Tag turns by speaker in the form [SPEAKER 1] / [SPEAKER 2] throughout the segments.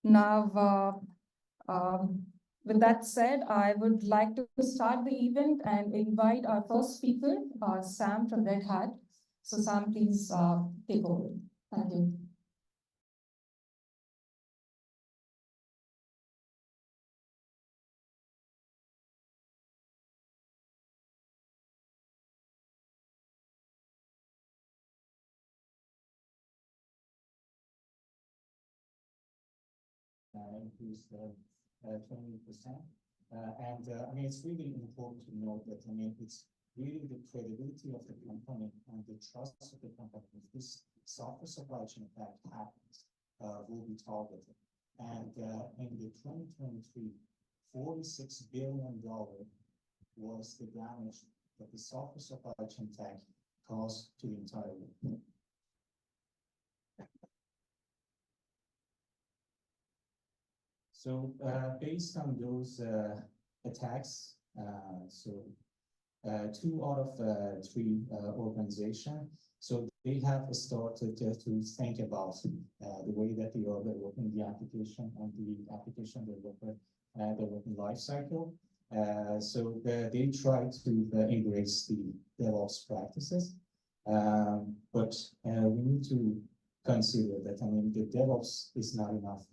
[SPEAKER 1] Now, with that said, I would like to start the event and invite our first speaker, Sam from RedHat. So Sam, please take over. Thank you.
[SPEAKER 2] Increase 20%. I mean, it's really important to note that, I mean, it's really the credibility of the company and the trust of the company. If this software supply chain attack happens, will be targeted. And in the 2023, $46 billion was the damage that the software supply chain attack caused to the entire world. So based on those attacks, 2 out of 3 organizations, so they have started to think about the way that they are developing the application and the application development lifecycle. So they try to embrace the DevOps practices, but we need to consider that, I mean, the DevOps is not enough.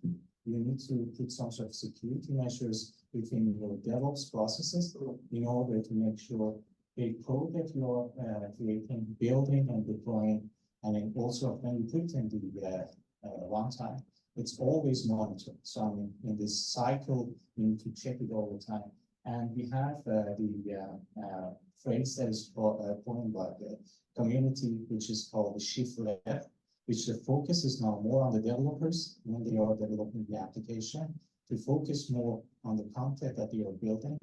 [SPEAKER 2] You need to put some sort of security measures within your DevOps processes in order to make sure the code that you're creating, building, and deploying, and then also when you put it in the runtime, it's always monitored. So I mean, in this cycle, you need to check it all the time. And we have the phrase that is coined by the community, which is called the shift left, which the focus is now more on the developers when they are developing the application, to focus more on the content that they are building.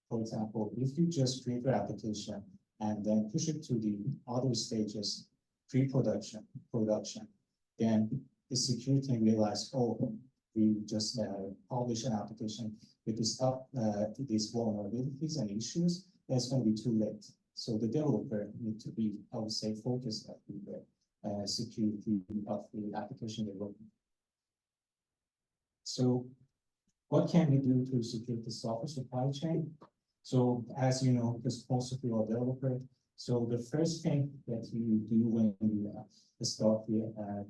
[SPEAKER 2] For example, if you just create your application and then push it to the other stages, pre-production, production, then the security team realize, oh, we just publish an application with these vulnerabilities and issues, that's going to be too late. So the developer need to be, I would say, focused at the security of the application development. So what can we do to secure the software supply chain? So as you know, because most of you are developers, so the first thing that you do when you start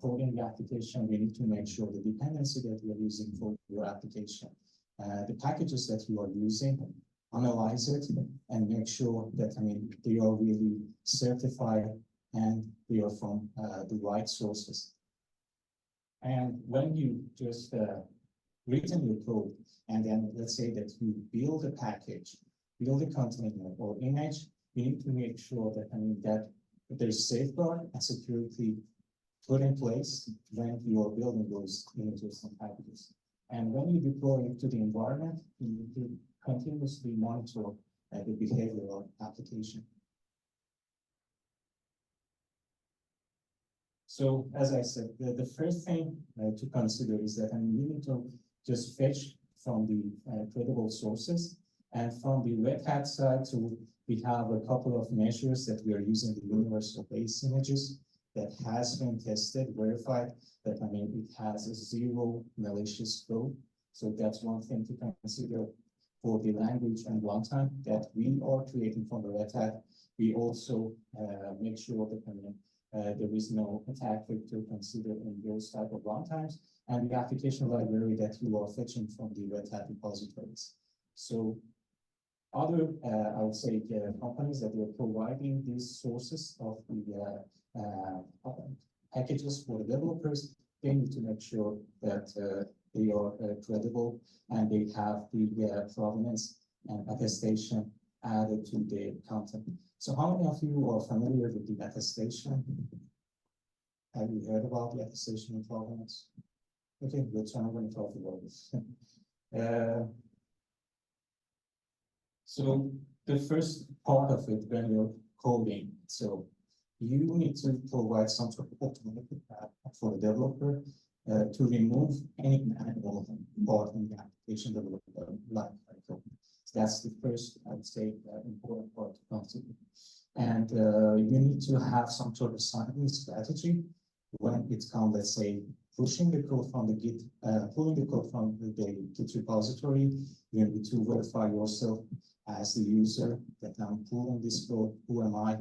[SPEAKER 2] coding the application, we need to make sure the dependency that you are using for your application, the packages that you are using, analyze it and make sure that, I mean, they are really certified and they are from the right sources. And when you just written your code, and then let's say that you build a package, build a container or image, you need to make sure that, I mean, that there's safeguard and security put in place when you are building those images and packages. And when you deploy it to the environment, you need to continuously monitor the behavior of application. So as I said, the first thing to consider is that, I mean, you need to just fetch from the credible sources. And from the RedHat side, so we have a couple of measures that we are using, the universal base images that has been tested, verified that, I mean, it has a 0 malicious code. So that's one thing to consider. For the language and runtime that we are creating from the RedHat, we also make sure that, I mean, there is no attack vector considered in those type of runtimes, and the application library that you are fetching from the RedHat repositories. So other, I would say, companies that are providing these sources of the packages for the developers, they need to make sure that they are credible and they have the provenance and attestation added to the content. So how many of you are familiar with the attestation? Have you heard about the attestation and provenance? Okay, good. So I'm going to talk about this. So the first part of it, when you're coding, so you need to provide some sort of automated path for the developer to remove any manual part in the application development lifecycle. So that's the first, I would say, important part to consider. And you need to have some sort of signing strategy when it comes, let's say, pushing the code from the Git, pulling the code from the Git repository. You need to verify yourself as the user that I'm pulling this code, who am I?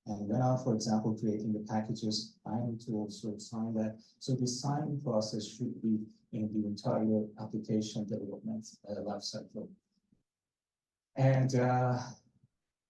[SPEAKER 2] And when I'm, for example, creating the packages, I need to also sign that. So the signing process should be in the entire application development lifecycle. And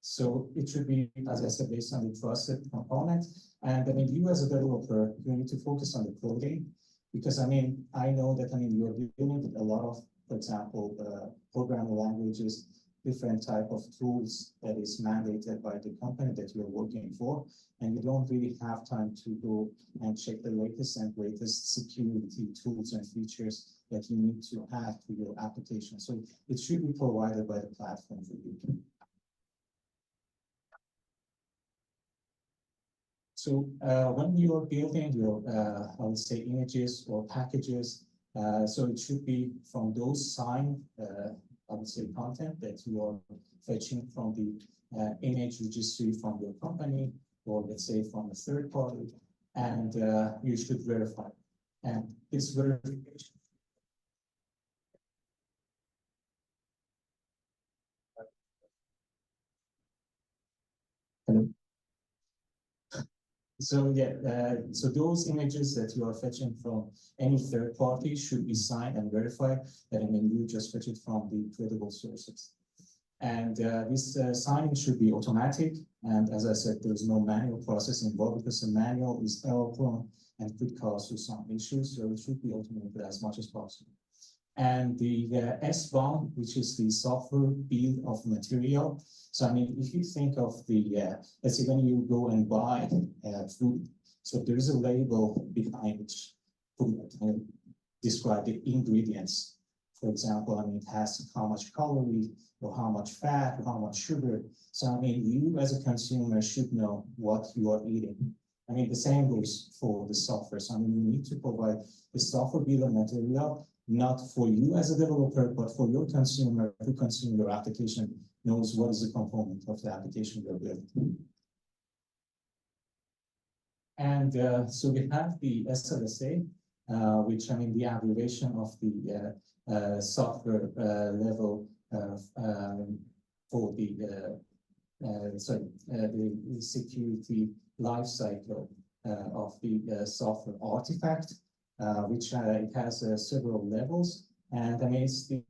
[SPEAKER 2] so it should be, as I said, based on the trusted component. And I mean, you as a developer, you need to focus on the coding, because I mean, I know that you're dealing with a lot of, for example, programming languages, different type of tools that is mandated by the company that you're working for, and you don't really have time to go and check the latest and greatest security tools and features that you need to add to your application. So it should be provided by the platform for you. So when you are building your, I would say, images or packages, so it should be from those signed, I would say, content that you are fetching from the image registry from your company, or let's say from a third party, and you should verify. And this verification. Hello. So yeah, so those images that you are fetching from any third party should be signed and verified that you just fetch it from the credible sources. And this signing should be automatic. And as I said, there's no manual process involved, because the manual is error prone and could cause you some issues. So it should be automated as much as possible. And the SBOM, which is the software bill of material. So if you think of the, let's say when you go and buy food, so there is a label behind which describe the ingredients. For example, it has how much calorie, or how much fat, or how much sugar. So you as a consumer should know what you are eating. The same goes for the software. So you need to provide the software bill of material, not for you as a developer, but for your consumer who consumes your application, knows what is the component of the application you're building. And so we have the SLSA, which the abbreviation of the software level for the the security lifecycle of the software artifact, which it has several levels, and it's the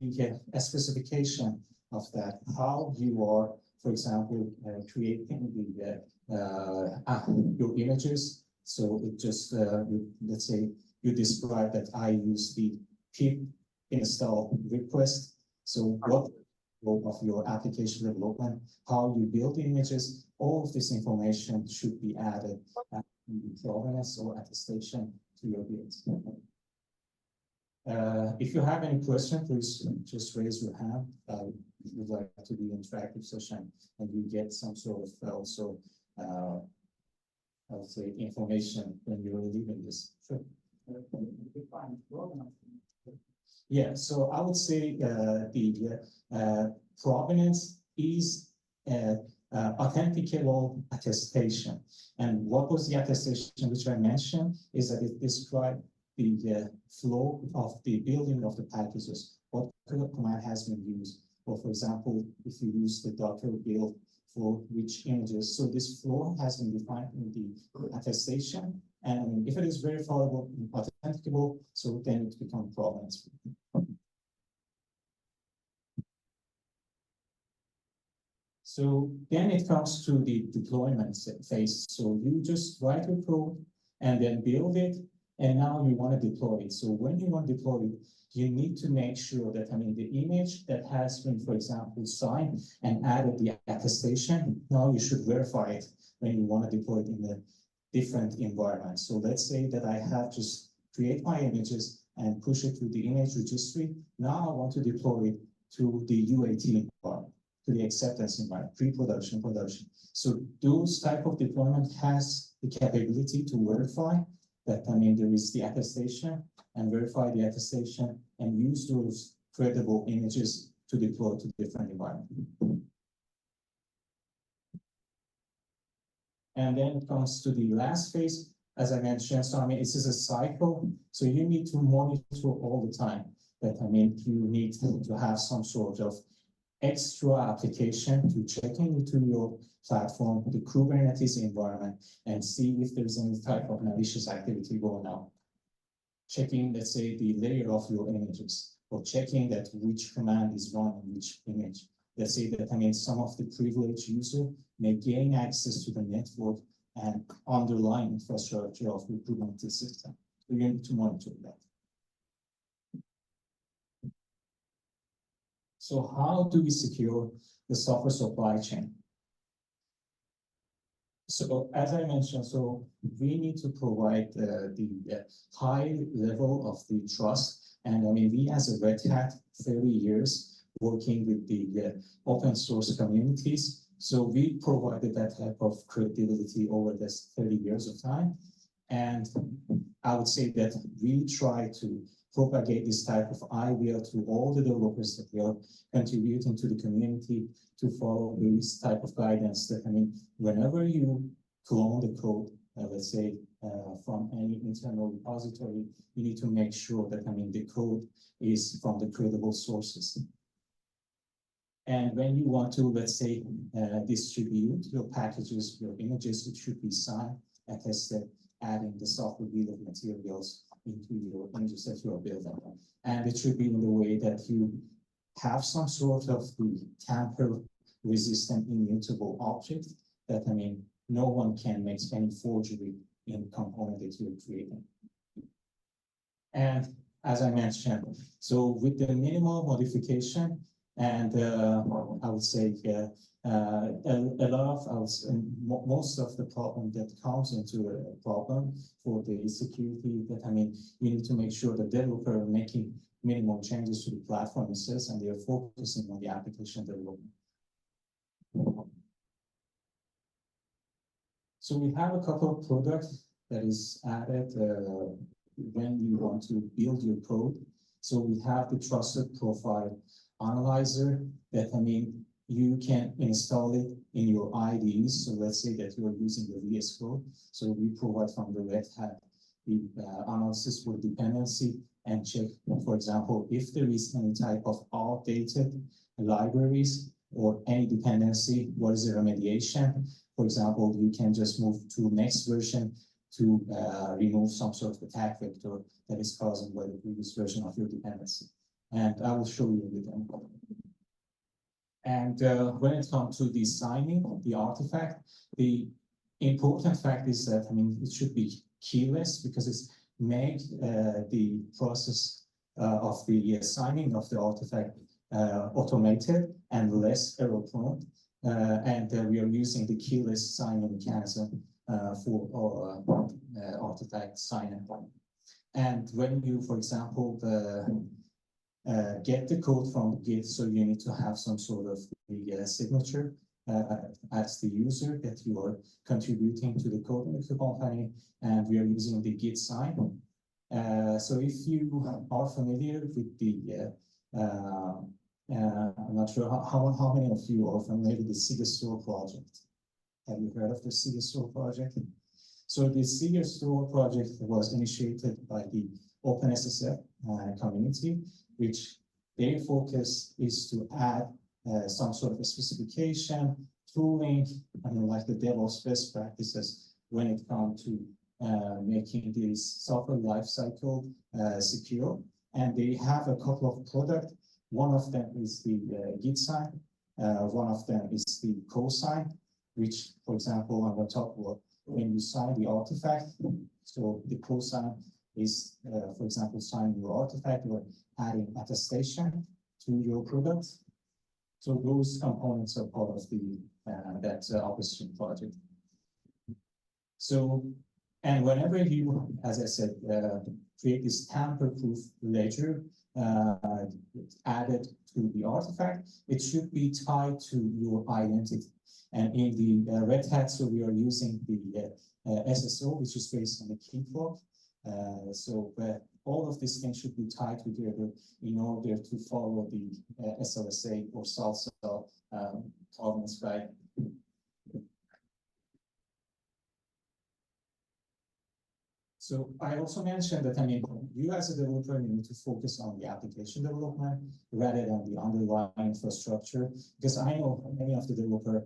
[SPEAKER 2] specification of that, how you are, for example, creating the your images. So it just let's say you describe that I use the pip install request. So what of your application development, how you build the images, all of this information should be added at the provenance or attestation to your builds. If you have any question, please just raise your hand. If you'd like to be interactive session and you get some sort of also, I would say, information when you're leaving this. Sure. Yeah, so I would say the provenance is authenticable attestation. And what was the attestation which I mentioned is that it described the flow of the building of the packages, what command has been used. Or for example, if you use the Docker build for which images, so this flow has been defined in the attestation. And if it is verifiable and authenticable, so then it becomes provenance. So then it comes to the deployment phase. So you just write your code and then build it, and now you want to deploy it. So when you want to deploy it, you need to make sure that the image that has been, for example, signed and added the attestation, now you should verify it when you want to deploy it in a different environment. So let's say that I have just create my images and push it to the image registry. Now I want to deploy it to the UAT environment, to the acceptance environment, pre-production, production. So those type of deployment has the capability to verify that there is the attestation, and verify the attestation and use those credible images to deploy to different environments. And then it comes to the last phase, as I mentioned, so I mean, this is a cycle, so you need to monitor all the time. That I mean, you need to have some sort of extra application to check into your platform, the Kubernetes environment, and see if there's any type of malicious activity going on. Checking, let's say, the layer of your images, or checking that which command is run on which image. Let's say that, I mean, some of the privileged user may gain access to the network and underlying infrastructure of the Kubernetes system. So you need to monitor that. So how do we secure the software supply chain? So as I mentioned, so we need to provide the high level of the trust. And I mean, we as a Red Hat, 30 years working with the open source communities. So we provided that type of credibility over this 30 years of time. And I would say that we try to propagate this type of idea to all the developers that we are contributing to the community to follow this type of guidance. That I mean, whenever you clone the code, let's say from any internal repository, you need to make sure that I mean the code is from the credible sources. And when you want to, let's say, distribute your packages, your images, it should be signed, attested, adding the software bill of materials into your images that you are building. And it should be in the way that you have some sort of the tamper-resistant immutable object that, I mean, no one can make any forgery in the component that you're creating. And as I mentioned, so with the minimal modification, and I would say a lot of, most of the problem that comes into a problem for the security, that I mean, you need to make sure the developer are making minimal changes to the platform itself, and they are focusing on the application development. So we have a couple of products that is added when you want to build your code. So we have the Trusted Profile Analyzer that, I mean, you can install it in your IDEs. So let's say that you are using the VS Code. So we provide from the RedHat the analysis for dependency and check, for example, if there is any type of outdated libraries or any dependency, what is the remediation? For example, you can just move to next version to remove some sort of attack vector that is caused by the previous version of your dependency. And I will show you with them. And when it comes to the signing, the artifact, the important fact is that, I mean, it should be keyless because it's make the process of the signing of the artifact automated and less error prone. And we are using the keyless signing mechanism for our artifact signing. And when you, for example, get the code from Git, so you need to have some sort of the signature as the user that you are contributing to the code of the company, and we are using the Git sign. So if you are familiar with the I'm not sure how many of you are familiar with the Sigastore project. Have you heard of the Sigastore project? So the Sigastore project was initiated by the OpenSSF community, which their focus is to add some sort of a specification, tooling, I mean, like the DevOps best practices when it comes to making this software lifecycle secure. And they have a couple of products. One of them is the Git sign. One of them is the cosign, which, for example, on the top, when you sign the artifact, so the cosign is, for example, signing your artifact or adding attestation to your product. So those components are part of the that orchestration project. So, and whenever you, as I said, create this tamper-proof ledger added to the artifact, it should be tied to your identity. And in the Red Hat, so we are using the SSO, which is based on the key fob. So all of these things should be tied together in order to follow the SLSA or SALSA problems, right? So I also mentioned that, I mean, you as a developer, you need to focus on the application development rather than the underlying infrastructure, because I know many of the developers,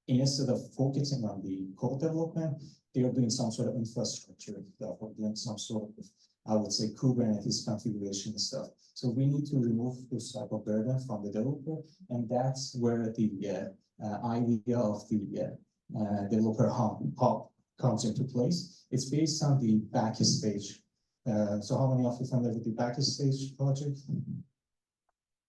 [SPEAKER 2] instead of focusing on the code development, they are doing some sort of infrastructure, or doing some sort of, I would say, Kubernetes configuration stuff. So we need to remove this type of burden from the developer, and that's where the idea of the developer hub comes into place. It's based on the backstage. So how many of you familiar with the backstage project?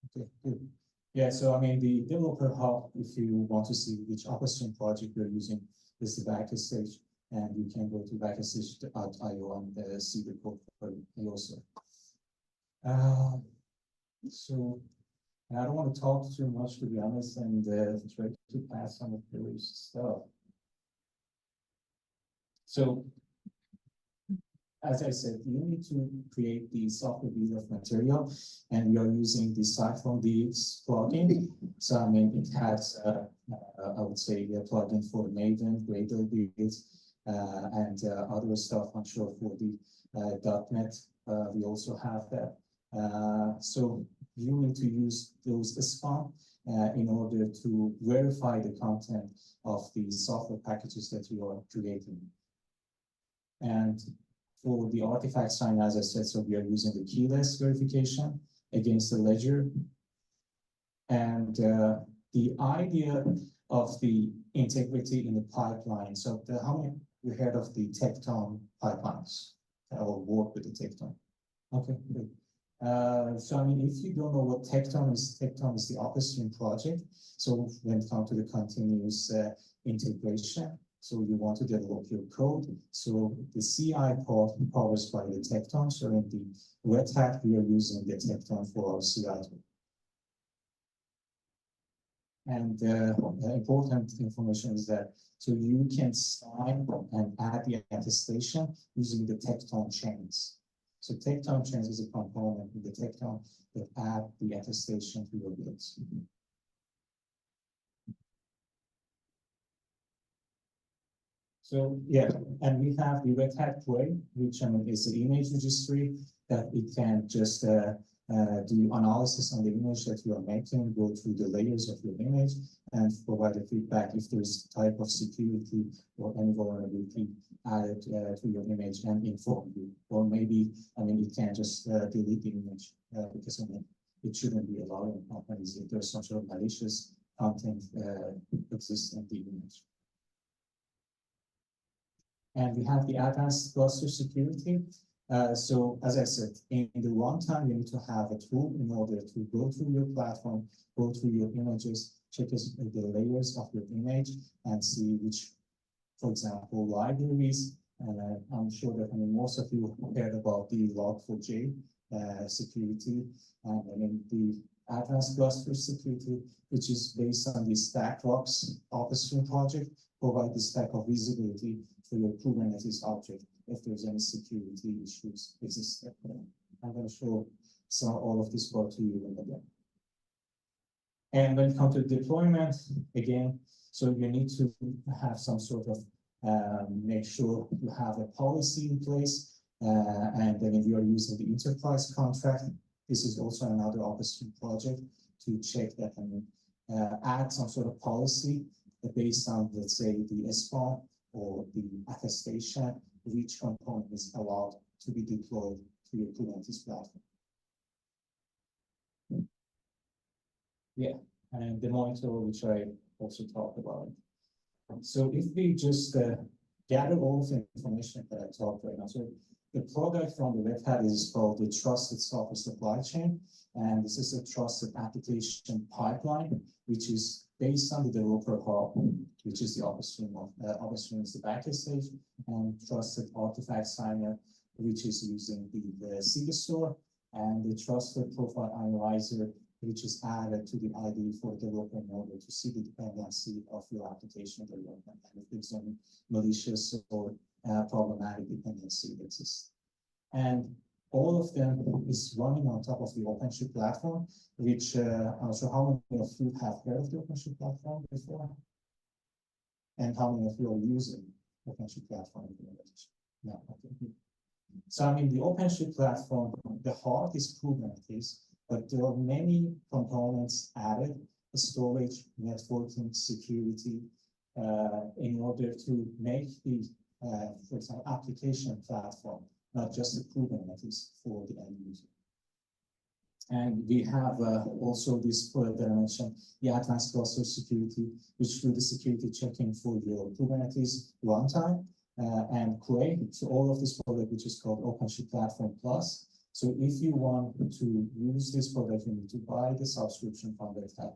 [SPEAKER 2] Okay, good. Yeah, so I mean, the developer hub, if you want to see which upstream project you're using, is the backstage, and you can go to backstage.io and see the code for also. So I don't want to talk too much, to be honest, and try to pass some of the stuff. So, as I said, you need to create the software bill of material, and we are using the Siphon Deals plugin. So, I mean, it has, I would say, a plugin for Maven, Gradle builds, and other stuff, I'm sure, for the .NET. We also have that. So, you need to use those SPAN in order to verify the content of the software packages that you are creating. And for the artifact sign, as I said, so we are using the keyless verification against the ledger. And the idea of the integrity in the pipeline. So how many you heard of the Tecton pipelines or work with the Tecton? Okay, good. So I mean, if you don't know what Tecton is the upstream project. So when it comes to the continuous integration, so you want to develop your code. So the CI part powers by the Tecton. So in the RedHat, we are using the Tecton for our CI tool. And important information is that so you can sign and add the attestation using the Tecton chains. So Tecton chains is a component in the Tecton that add the attestation to your builds. So yeah, and we have the RedHat Query, which is the image registry that it can just do analysis on the image that you are making, go through the layers of your image, and provide a feedback if there is a type of security or any vulnerability added to your image and inform you. Or maybe, I mean, it can just delete the image because I mean, it shouldn't be allowed in companies if there's some sort of malicious content exists in the image. And we have the advanced cluster security. So as I said, in the runtime, you need to have a tool in order to go through your platform, go through your images, check the layers of your image, and see which, for example, libraries. I'm sure that I mean most of you heard about the Log4j security, and I mean the advanced cluster security, which is based on the StackRox upstream project, provide this type of visibility for your Kubernetes object if there's any security issues exist. I'm going to show all of this part to you in a bit. And when it comes to deployment, again, so you need to have some sort of make sure you have a policy in place. And then if you are using the enterprise contract, this is also another upstream project to check that and add some sort of policy based on, let's say, the SPAN or the attestation, which component is allowed to be deployed to your Kubernetes platform. Yeah, and the monitor, which I also talked about. So if we just gather all of the information that I talked right now, so the product from the RedHat is called the Trusted Software Supply Chain, and this is a trusted application pipeline, which is based on the developer hub, which is the upstream of upstream is the backstage, and trusted artifact signer, which is using the SIG store, and the trusted profile analyzer, which is added to the ID for the developer in order to see the dependency of your application development, and if there's any malicious or problematic dependency exists. And all of them is running on top of the OpenShift platform, which I'm not sure how many of you have heard of the OpenShift platform before, and how many of you are using OpenShift platform implementation. No. Okay. So I mean, the OpenShift platform, the heart is Kubernetes, but there are many components added: storage, networking, security, in order to make the, for example, application platform, not just the Kubernetes for the end user. And we have also this product that I mentioned, the advanced cluster security, which do the security checking for your Kubernetes runtime, and create all of this product, which is called OpenShift Platform Plus. So if you want to use this product, you need to buy the subscription from RedHat,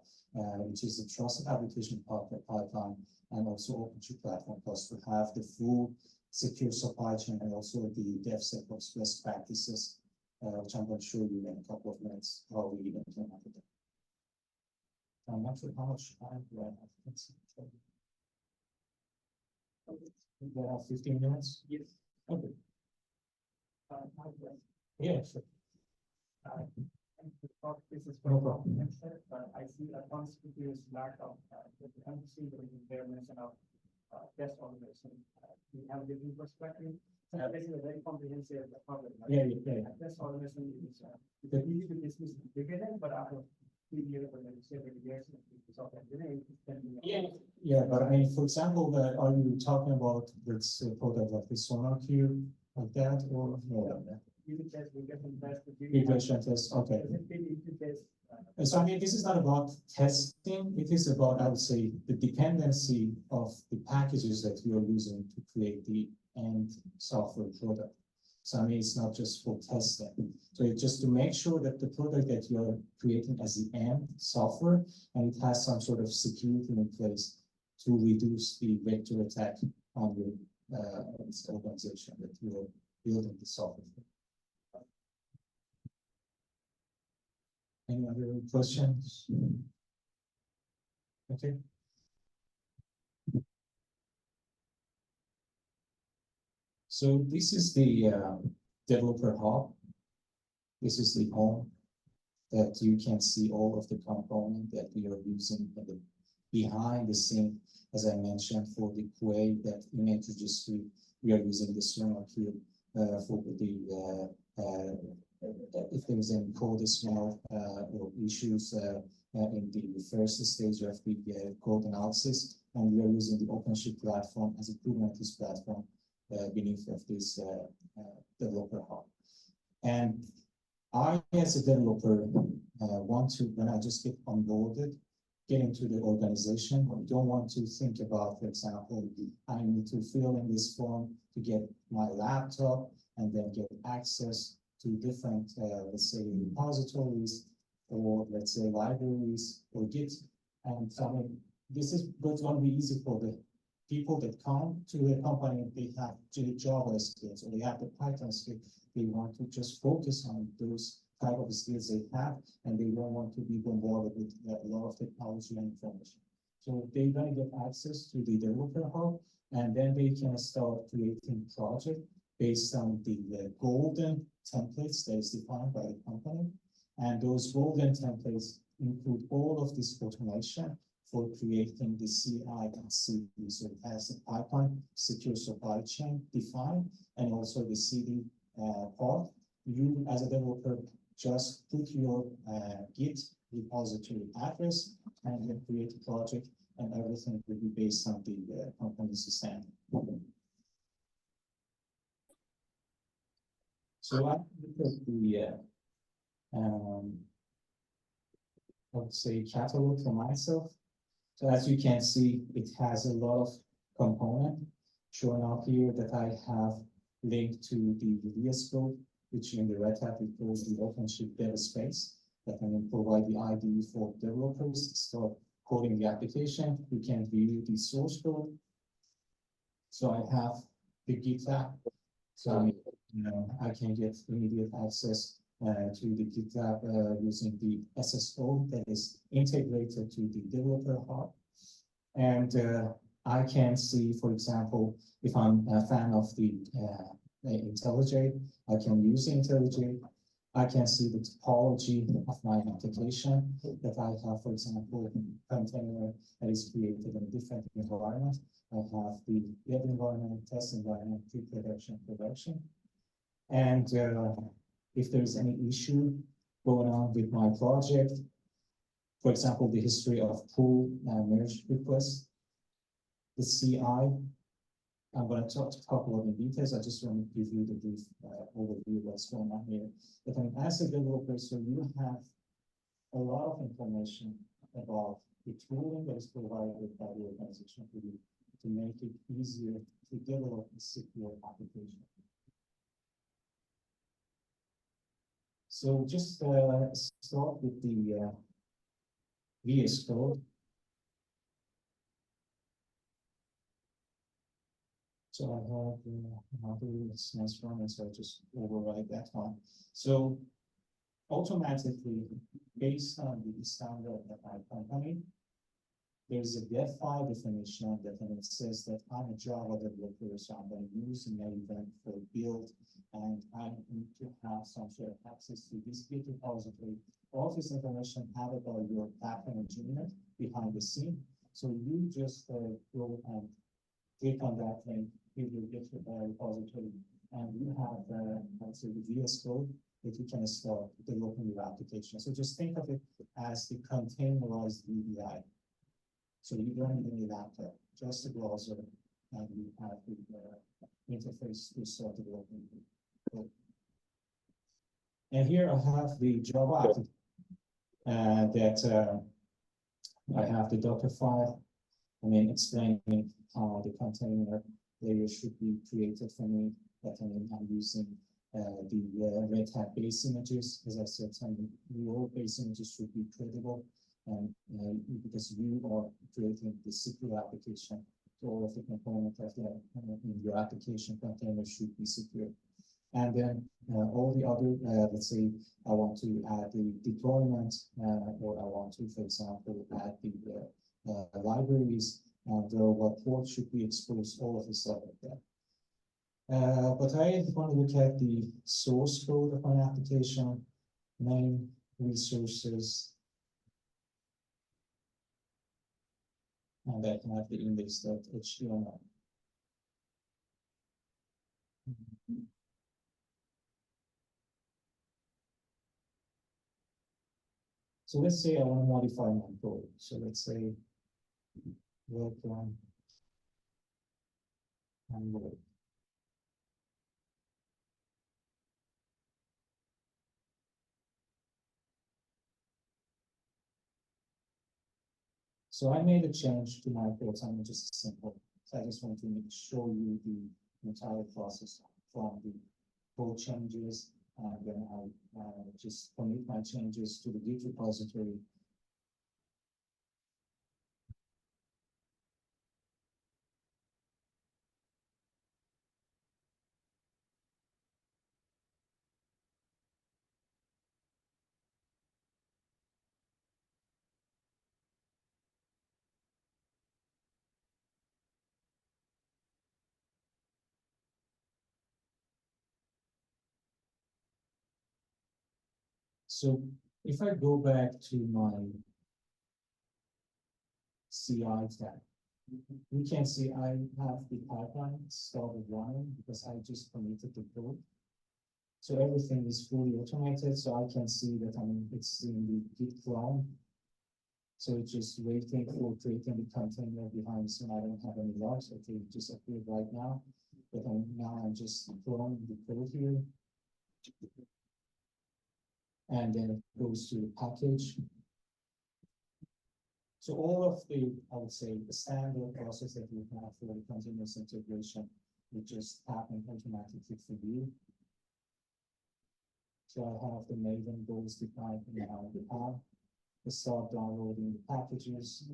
[SPEAKER 2] which is a trusted application partner pipeline, and also OpenShift Platform Plus to have the full secure supply chain and also the DevSecOps best practices, which I'm going to show you in a couple of minutes how we implemented it. I'm not sure how much time do I have. Let's see. We have 15 minutes?
[SPEAKER 3] Yes.
[SPEAKER 2] Okay. Yeah, sure.
[SPEAKER 3] This is
[SPEAKER 2] No problem.
[SPEAKER 3] I see a conspicuous lack of the emphasis on the bare mention of test automation. We have a different perspective. This is a very comprehensive problem.
[SPEAKER 2] Yeah.
[SPEAKER 3] Test automation is easy to dismiss at the beginning, but after 3 years or several years, it's of engineering.
[SPEAKER 2] Yeah, but I mean, for example, are you talking about this product like the Sonar Cube, like that, or no?
[SPEAKER 3] Unit test, we get some test.
[SPEAKER 2] Regression test, okay. So I mean, this is not about testing. It is about, I would say, the dependency of the packages that you are using to create the end software product. So I mean, it's not just for testing. So it's just to make sure that the product that you're creating as the end software, and it has some sort of security in place to reduce the vector attack on your organization that you're building the software for. Any other questions? Okay. So this is the developer hub. This is the home that you can see all of the components that we are using in the behind the scene. As I mentioned, for the QA, that image registry, we are using the Sonar Cube for the if there is any code smell or issues in the first stage of the code analysis, and we are using the OpenShift platform as a Kubernetes platform beneath of this developer hub. And I, as a developer, want to, when I just get onboarded, get into the organization, I don't want to think about, for example, I need to fill in this form to get my laptop and then get access to different, let's say, repositories, or let's say libraries or Git. And so, I mean, this is going to be easy for the people that come to a company, they have Java skills or they have the Python skills. They want to just focus on those type of skills they have, and they don't want to be bombarded with a lot of technology and information. So they're going to get access to the developer hub, and then they can start creating projects based on the golden templates that is defined by the company. And those golden templates include all of this automation for creating the CI and CD. So it has the pipeline, secure supply chain defined, and also the CD part. You, as a developer, just put your Git repository address and then create a project, and everything will be based on the company's standard. So I look at the, I would say, catalog for myself. So as you can see, it has a lot of components shown up here that I have linked to the VS Code, which in the RedHat we call the OpenShift Dev Space, that can provide the IDE for developers to start coding the application. You can view the source code. So I have the GitLab. So I can get immediate access to the GitLab using the SSO that is integrated to the developer hub. And I can see, for example, if I'm a fan of the IntelliJ, I can use IntelliJ. I can see the topology of my application that I have, for example, container that is created in a different environment. I have the build environment, test environment, pre-production, production. And if there is any issue going on with my project, for example, the history of pull merge requests, the CI, I'm going to talk about in details. I just want to give you the brief overview of what's going on here. But I mean, as a developer, so you have a lot of information about the tooling that is provided by the organization for you to make it easier to develop a secure application. So just start with the VS Code. So I have another nice one, and so I just override that one. So automatically, based on the standard of my company, there's a dev file definition that it says that I'm a Java developer, so I'm going to use Maven for build, and I need to have some sort of access to this Git repository. All this information added by your backend engineer behind the scene. So you just go and click on that link, give your Git repository, and you have, let's say, the VS Code that you can start developing your application. So just think of it as the containerized VDI. So you don't need any laptop, just a browser, and you have the interface to start developing. And here I have the Java that I have the Docker file. I mean, explaining how the container layer should be created for me. That I mean, I'm using the RedHat base images. As I said, some your base images should be credible, and because you are creating the secure application, so all of the components of in your application container should be secure. And then all the other, let's say, I want to add the deployment, or I want to, for example, add the libraries, what port should be exposed, all of this stuff like that. But I want to look at the source code of my application, main resources, and I can have the index.html. So let's say I want to modify my code. So let's say welcome and load. So I made a change to my code. So I'm just simple. So I just want to show you the entire process from the code changes, and then I just commit my changes to the Git repository. So if I go back to my CI tab, we can see I have the pipeline started running because I just committed the code. So everything is fully automated. So I can see that it's in the Git clone. So it's just waiting for creating the container behind. So I don't have any logs. Okay, it just appeared right now. But now I'm just cloning the code here. And then it goes to the package. So all of the, I would say, the standard process that we have for the continuous integration, it just happen automatically for you. So I have the Maven goals defined now in the app. I start downloading the packages.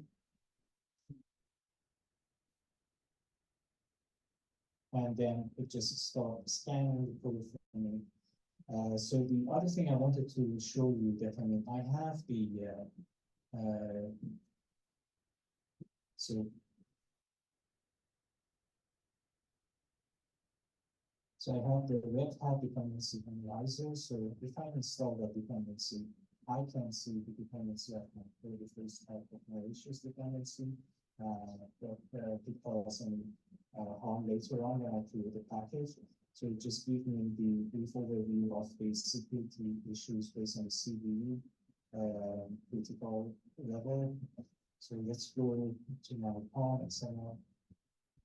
[SPEAKER 2] And then it just starts scanning the code for me. So the other thing I wanted to show you that I have the So I have the RedHat dependency analyzer. So if I install that dependency, I can see the dependency of my first type of malicious dependency that could cause any harm later on when I create a package. So it just gives me the brief overview of the security issues based on the CVE critical level. So let's go to my home, etc.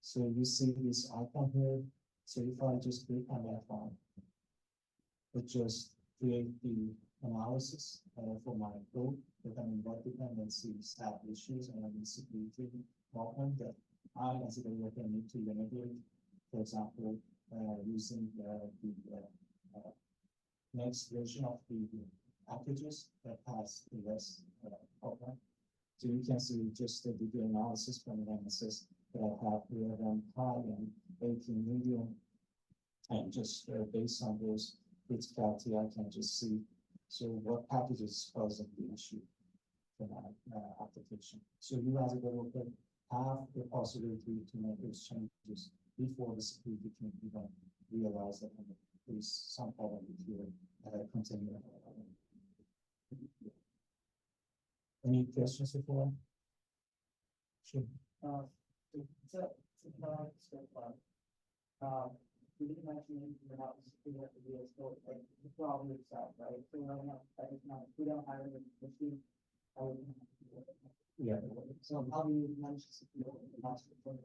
[SPEAKER 2] So you see this icon here. So if I just click on that one, it just create the analysis for my code, that I mean what dependencies have issues and any security problem that I as a developer need to remediate. For example, using the next version of the packages that has the less problem. So you can see just the video analysis from an MSS that I have here on high and 18 medium, and just based on those criticality, I can just see so what packages causing the issue for my application. So you as a developer have the possibility to make those changes before the security team even realize that there is some problem with your container. Any questions before? Sure.
[SPEAKER 3] You didn't mention anything about the security of the VS Code, like the problem itself, right? So right now, we don't have any machine.
[SPEAKER 2] Yeah.
[SPEAKER 3] So how do you manage to secure the master code?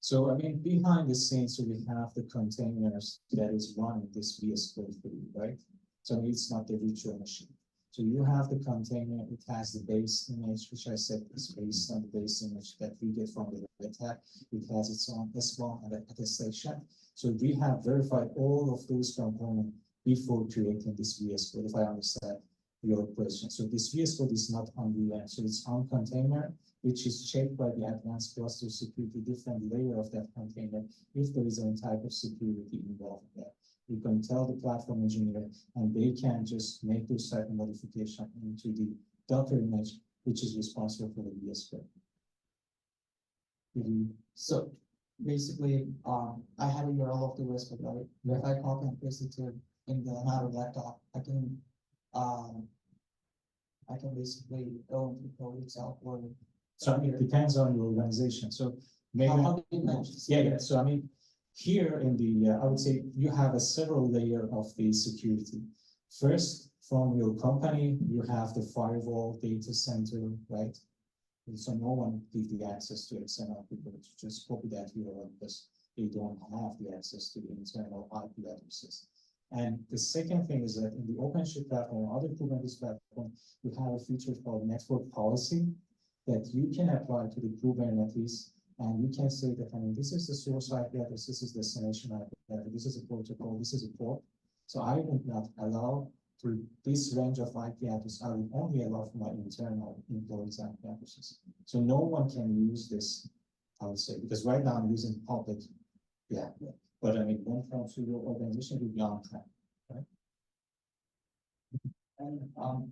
[SPEAKER 2] So I mean, behind the scenes, so we have the containers that is running this VS Code for you, right? So it's not the virtual machine. So you have the container, it has the base image, which I said is based on the base image that we get from the RedHat. It has its own S1 and attestation. So we have verified all of those components before creating this VS Code, if I understand your question. So this VS Code is not on VM, so it's on container, which is checked by the advanced cluster security, different layer of that container, if there is any type of security involved in that. You can tell the platform engineer, and they can just make those type of modification into the Docker image, which is responsible for the VS Code.
[SPEAKER 4] So basically, I have a URL of the VS Code, right?
[SPEAKER 2] Yeah.
[SPEAKER 4] If I copy and paste it to in the Matter laptop, I can basically go into the code itself, or
[SPEAKER 2] So I mean, it depends on your organization. So maybe
[SPEAKER 4] how do you manage this?
[SPEAKER 2] yeah. So I mean, here in the I would say you have a several layer of the security. First, from your company, you have the firewall data center, right? And so no one gives the access to external people to just copy that URL because they don't have the access to the internal IP addresses. And the second thing is that in the OpenShift platform or other Kubernetes platform, you have a feature called network policy that you can apply to the Kubernetes, and you can say that, I mean, this is the source IP address, this is the destination IP address, this is a protocol, this is a port. So I would not allow for this range of IP address, I would only allow for my internal employees' IP addresses. So no one can use this, I would say, because right now I'm using public, yeah. But I mean, when it comes to your organization, it would be on-prem, right?
[SPEAKER 4] And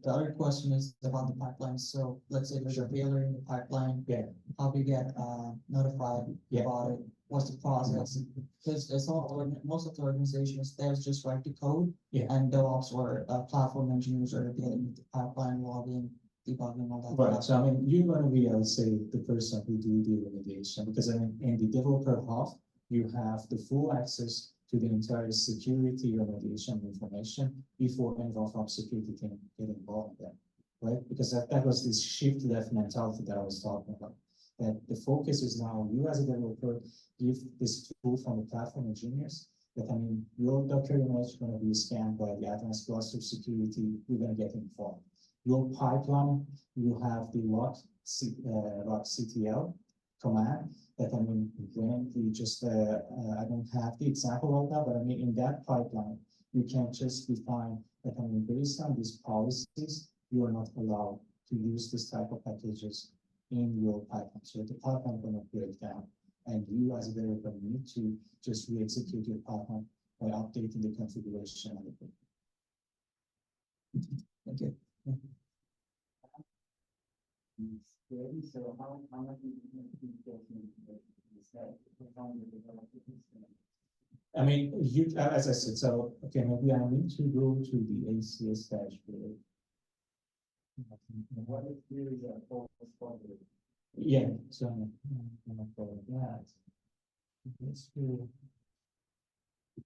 [SPEAKER 4] the other question is about the pipeline. So let's say there's a failure in the pipeline.
[SPEAKER 2] Yeah.
[SPEAKER 4] How do you get notified
[SPEAKER 2] Yeah.
[SPEAKER 4] about it? What's the process? Because it's not most of the organizations, there's just write the code.
[SPEAKER 2] Yeah.
[SPEAKER 4] And DevOps or platform engineers are dealing with the pipeline, logging, debugging, all that.
[SPEAKER 2] Right. So I mean, you're going to be, I would say, the person who do the remediation, because I mean, in the developer hub, you have the full access to the entire security remediation information before anyone from security can get involved in that, right? Because that was this shift left mentality that I was talking about. That the focus is now you as a developer give this tool from the platform engineers. That I mean, your Docker image is going to be scanned by the advanced cluster security. You're going to get involved. Your pipeline, you have the log CTL command. That I mean, when you just, I don't have the example right now, but I mean, in that pipeline, you can just define that I mean, based on these policies, you are not allowed to use this type of packages in your pipeline. So the pipeline is going to break down, and you as a developer need to just re-execute your pipeline by updating the configuration of the code.
[SPEAKER 4] Thank you.
[SPEAKER 3] So how much is that?
[SPEAKER 2] I mean, you, as I said, so, okay, maybe I need to go to the ACS dashboard.
[SPEAKER 3] What is really the full responsibility?
[SPEAKER 2] Yeah, so I'm gonna follow that. Let's go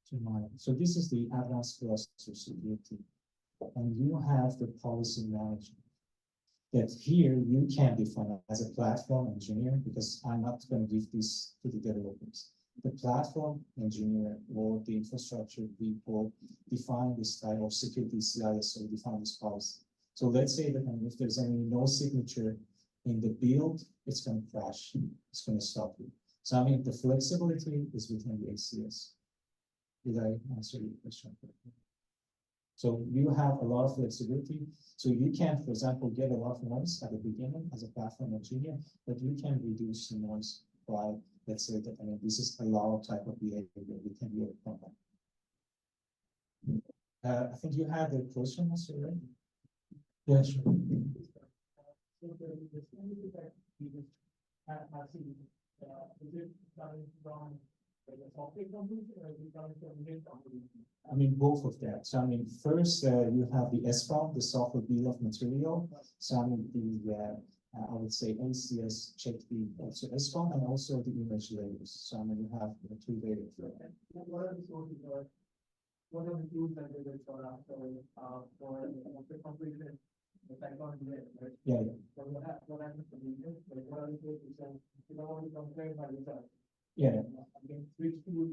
[SPEAKER 2] to my, so this is the advanced cluster security. And you have the policy management. That here you can define as a platform engineer, because I'm not going to give this to the developers. The platform engineer or the infrastructure people define this type of security CIS or define this policy. So let's say that if there's any no signature in the build, it's going to crash. It's going to stop you. So I mean, the flexibility is within the ACS. Did I answer your question correctly? So you have a lot of flexibility. So you can, for example, get a lot of noise at the beginning as a platform engineer, but you can reduce the noise by, let's say that, I mean, this is a lot of type of behavior we can do from that. I think you had a question, Mr. Ray? Yeah, sure.
[SPEAKER 3] So the thing that we just have seen, is it coming from the software companies or is it coming from the companies?
[SPEAKER 2] I mean, both of that. So I mean, first you have the SBOM, the software bill of material. So I mean, the I would say ACS check the also SBOM and also the image layers. So I mean, you have the two layers.
[SPEAKER 3] What are the sources or what are the tools that they will for the completion? The psychology, right?
[SPEAKER 2] Yeah.
[SPEAKER 3] So what happens to the like what are the sources and you don't want to complain by yourself?
[SPEAKER 2] Yeah.
[SPEAKER 3] Which tool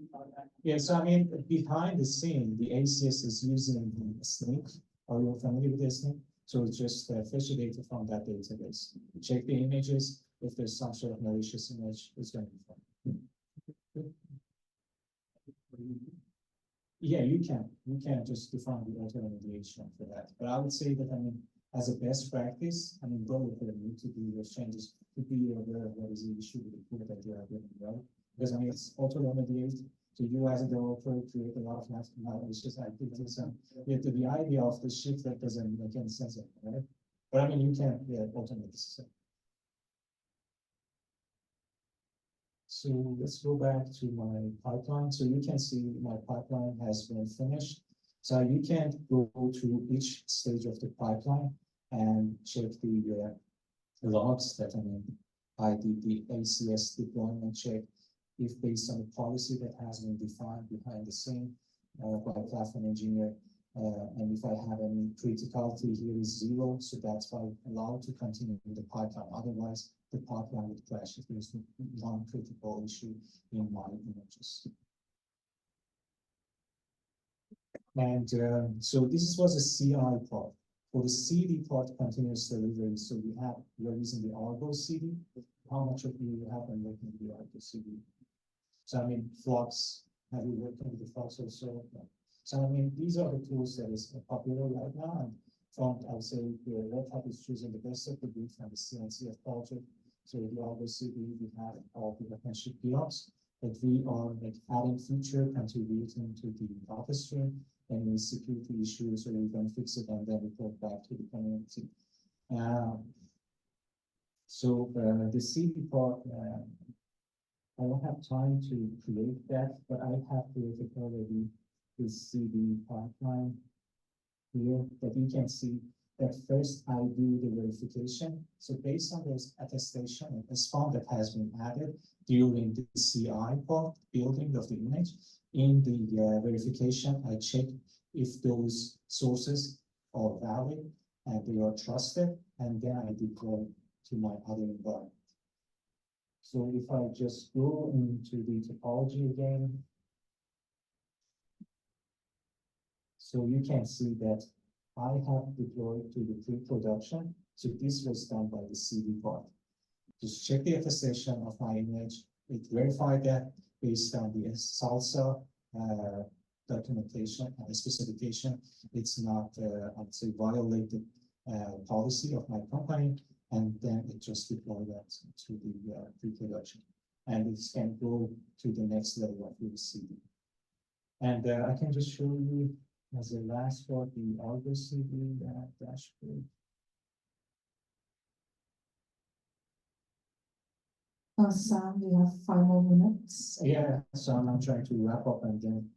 [SPEAKER 2] Yeah, so I mean, behind the scene, the ACS is using Snake. Are you familiar with Snake? So it's just fetch the data from that database. Check the images. If there's some sort of malicious image, it's going to be fine. Yeah, you can just define the auto remediation for that. But I would say that, I mean, as a best practice, I mean, developer need to do those changes to be aware of what is the issue with the code that they are doing, right? Because I mean, it's auto remediate. So you as a developer create a lot of malicious activities, and yet the idea of the shift that doesn't make any sense, right? But I mean, you can automate this. So let's go back to my pipeline. So you can see my pipeline has been finished. So you can go to each stage of the pipeline and check the logs that, I mean, I did the ACS deployment check. If based on the policy that has been defined behind the scene by a platform engineer, and if I have any criticality here is 0, so that's why I'm allowed to continue with the pipeline. Otherwise, the pipeline would crash if there's one critical issue in my images. And so this was a CI part. For the CD part, continuous delivery, so we're using the Argo CD. How much of you have been working with the Argo CD? So I mean, Flux, have you worked with the Flux also? No. So I mean, these are the tools that is popular right now. And from, I would say, the RedHat is choosing the best of the breed from the CNCF project. So the Argo CD, we have all the OpenShift blocks that we are like adding feature, contributing to the data stream, any security issues, so we can fix it and then report back to the community. So the CD part, I don't have time to create that, but I have created already this CD pipeline here that you can see that first I do the verification. So based on this attestation and the spawn that has been added during the CI part, building of the image, in the verification, I check if those sources are valid and they are trusted, and then I deploy to my other environment. So if I just go into the topology again, so you can see that I have deployed to the pre-production. So this was done by the CD part. Just check the attestation of my image. It verified that based on the SALSA documentation and specification, it's not, I would say, violated policy of my company. And then it just deployed that to the pre-production. And it can go to the next level of the CD. And I can just show you as a last part the Argo CD dashboard.
[SPEAKER 1] Sam, we have 5 more minutes.
[SPEAKER 2] Yeah, so I'm trying to wrap up and then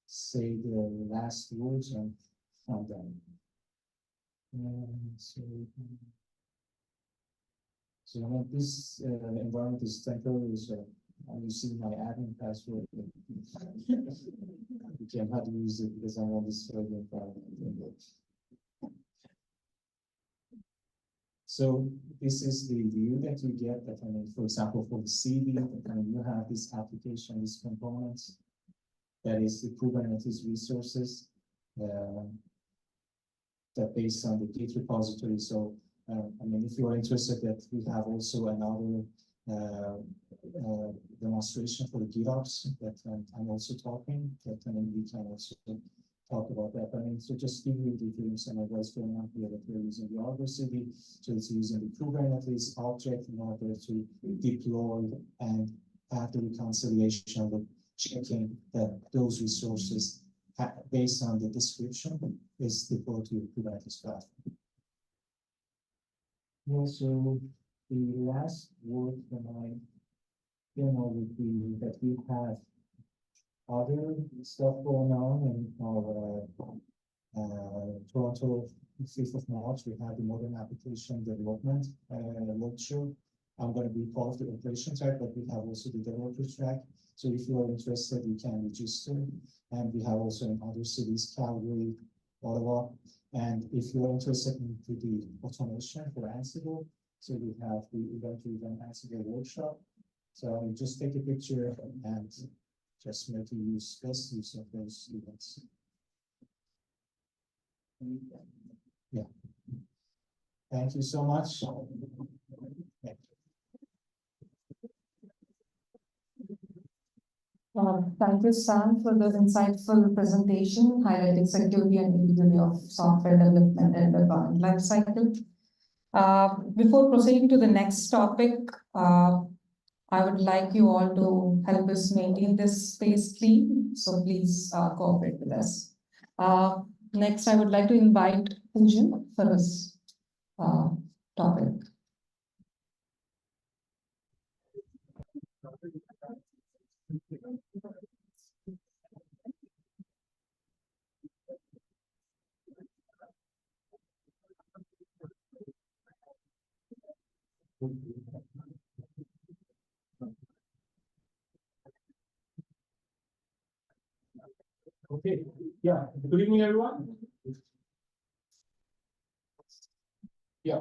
[SPEAKER 2] say the last words and I'm done. So when this environment is temporary, so you see my admin password. You cannot use it because I'm on this server environment. So this is the view that you get that, I mean, for example, for the CD, you have this application, these components, that is the Kubernetes resources that based on the Git repository. So, I mean, if you are interested, that we have also another demonstration for the GitOps that I'm also talking, that I mean, we can also talk about that. I mean, so just give you the views and what's going on here, that we're using the Argo CD, so it's using the Kubernetes object in order to deploy and have the reconciliation with checking that those resources based on the description is deployed to the Kubernetes platform. Yeah, so the last word for my demo would be that we have other stuff going on in our Toronto 5th of March. We have the modern application development lecture. I'm going to be part of the operation track, but we have also the developer track. So if you are interested, you can register. And we have also in other cities, Calgary, Ottawa. And if you are interested in the automation for Ansible, so we have the event-to-event Ansible workshop. So just take a picture and just make use best use of those events. Yeah. Thank you so much.
[SPEAKER 1] Thank you, Sam, for the insightful presentation highlighting security and delivery of software development and development lifecycle. Before proceeding to the next topic, I would like you all to help us maintain this space clean, so please cooperate with us. Next, I would like to invite Poojan for this topic.
[SPEAKER 5] Okay, yeah, good evening, everyone. Yeah,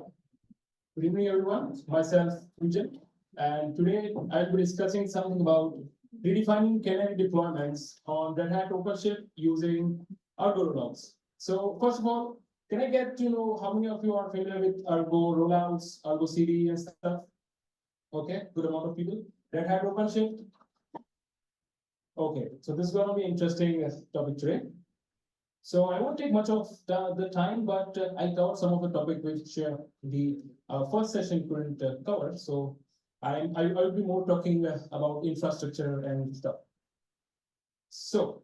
[SPEAKER 5] good evening, everyone. Myself, Poojan, and today I'll be discussing something about redefining Canary deployments on RedHat OpenShift using Argo rollouts. So first of all, can I get to know how many of you are familiar with Argo rollouts, Argo CD and stuff? Okay, good amount of people. RedHat OpenShift. Okay, so this is going to be interesting topic today. So I won't take much of the time, but I covered some of the topic which the first session couldn't cover. So I will be more talking about infrastructure and stuff. So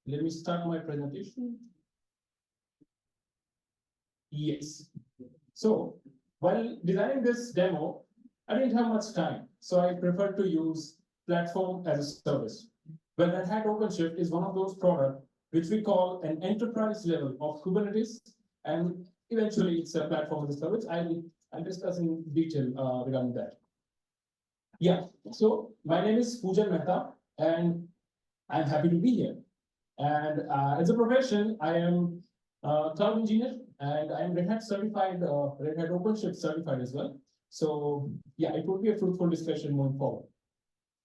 [SPEAKER 5] let me start my presentation. Yes. So while designing this demo, I didn't have much time. So I preferred to use platform as a service. Well, RedHat OpenShift is one of those products which we call an enterprise level of Kubernetes, and eventually it's a platform as a service. I'll discuss in detail regarding that. Yeah, so my name is Poojan Mehta, and I'm happy to be here. And as a profession, I am a cloud engineer, and I'm RedHat certified, RedHat OpenShift certified as well. So yeah, it would be a fruitful discussion moving forward.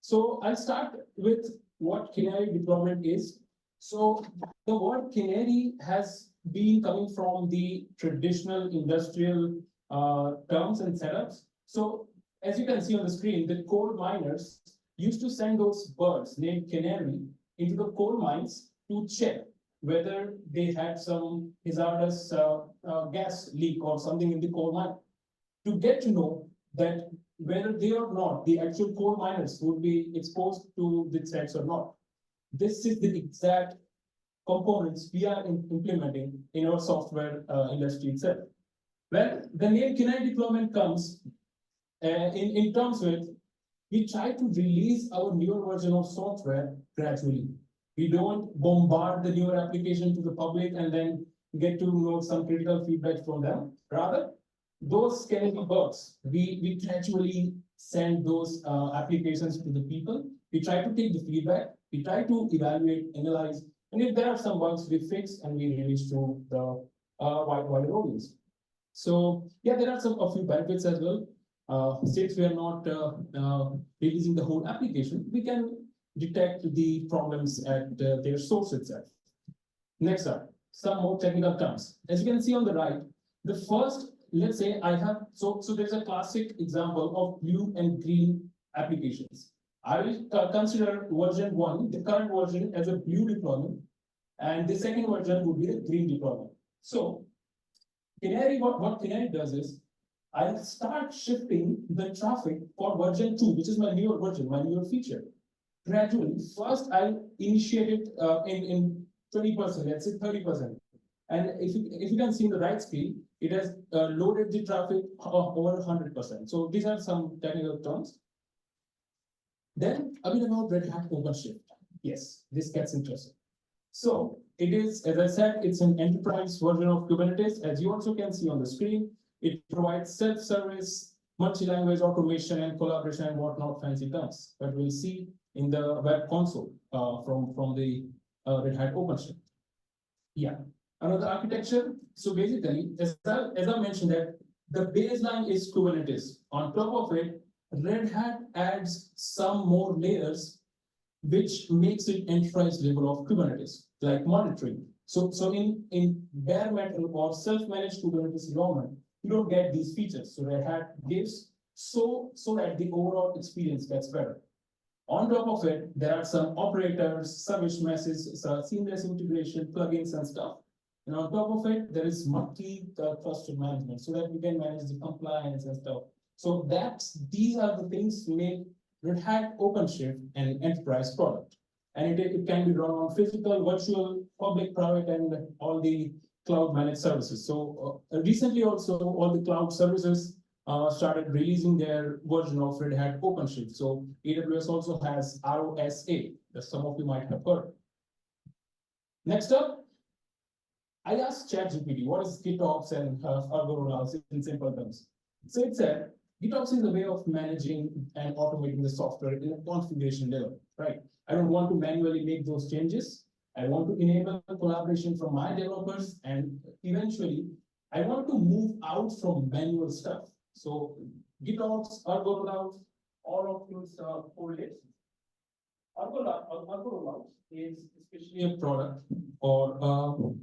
[SPEAKER 5] So I'll start with what Canary deployment is. So the word Canary has been coming from the traditional industrial terms and setups. So as you can see on the screen, the coal miners used to send those birds named Canary into the coal mines to check whether they had some hazardous gas leak or something in the coal mine, to get to know that whether they or not, the actual coal miners would be exposed to the threats or not. This is the exact components we are implementing in our software industry itself. Well, the name Canary deployment comes in terms with we try to release our newer version of software gradually. We don't bombard the newer application to the public and then get to know some critical feedback from them. Rather, those Canary bugs, we gradually send those applications to the people. We try to take the feedback, we try to evaluate, analyze, and if there are some bugs, we fix and we release to the wider audience. So yeah, there are a few benefits as well. Since we are not releasing the whole application, we can detect the problems at their source itself. Next up, some more technical terms. As you can see on the right, the first, let's say I have, so there's a classic example of blue and green applications. I will consider version 1, the current version, as a blue deployment, and the second version would be the green deployment. So Canary, what Canary does is, I'll start shifting the traffic for version 2, which is my newer version, my newer feature. Gradually, first I'll initiate it in 20%, let's say 30%. And if you can see in the right screen, it has loaded the traffic over 100%. So these are some technical terms. Then a bit about RedHat OpenShift. Yes, this gets interesting. So it is, as I said, it's an enterprise version of Kubernetes. As you also can see on the screen, it provides self-service, multi-language automation and collaboration and whatnot fancy terms. But we'll see in the web console from the RedHat OpenShift. Yeah, another architecture. So basically, as I mentioned, that the baseline is Kubernetes. On top of it, RedHat adds some more layers, which makes it enterprise level of Kubernetes, like monitoring. So in bare metal or self-managed Kubernetes environment, you don't get these features. So RedHat gives so that the overall experience gets better. On top of it, there are some operators, service meshes, seamless integration, plugins and stuff. And on top of it, there is multi-cluster management so that we can manage the compliance and stuff. So these are the things make RedHat OpenShift an enterprise product. And it can be run on physical, virtual, public, private, and all the cloud managed services. So recently also, all the cloud services started releasing their version of RedHat OpenShift. So AWS also has ROSA, that some of you might have heard. Next up, I asked ChatGPT, what is GitOps and Argo Rollouts in simple terms? So it said, GitOps is a way of managing and automating the software in a configuration level, right? I don't want to manually make those changes. I want to enable collaboration from my developers, and eventually I want to move out from manual stuff. So GitOps, Argo Rollouts, all of those correlates. Argo Rollouts is especially a product or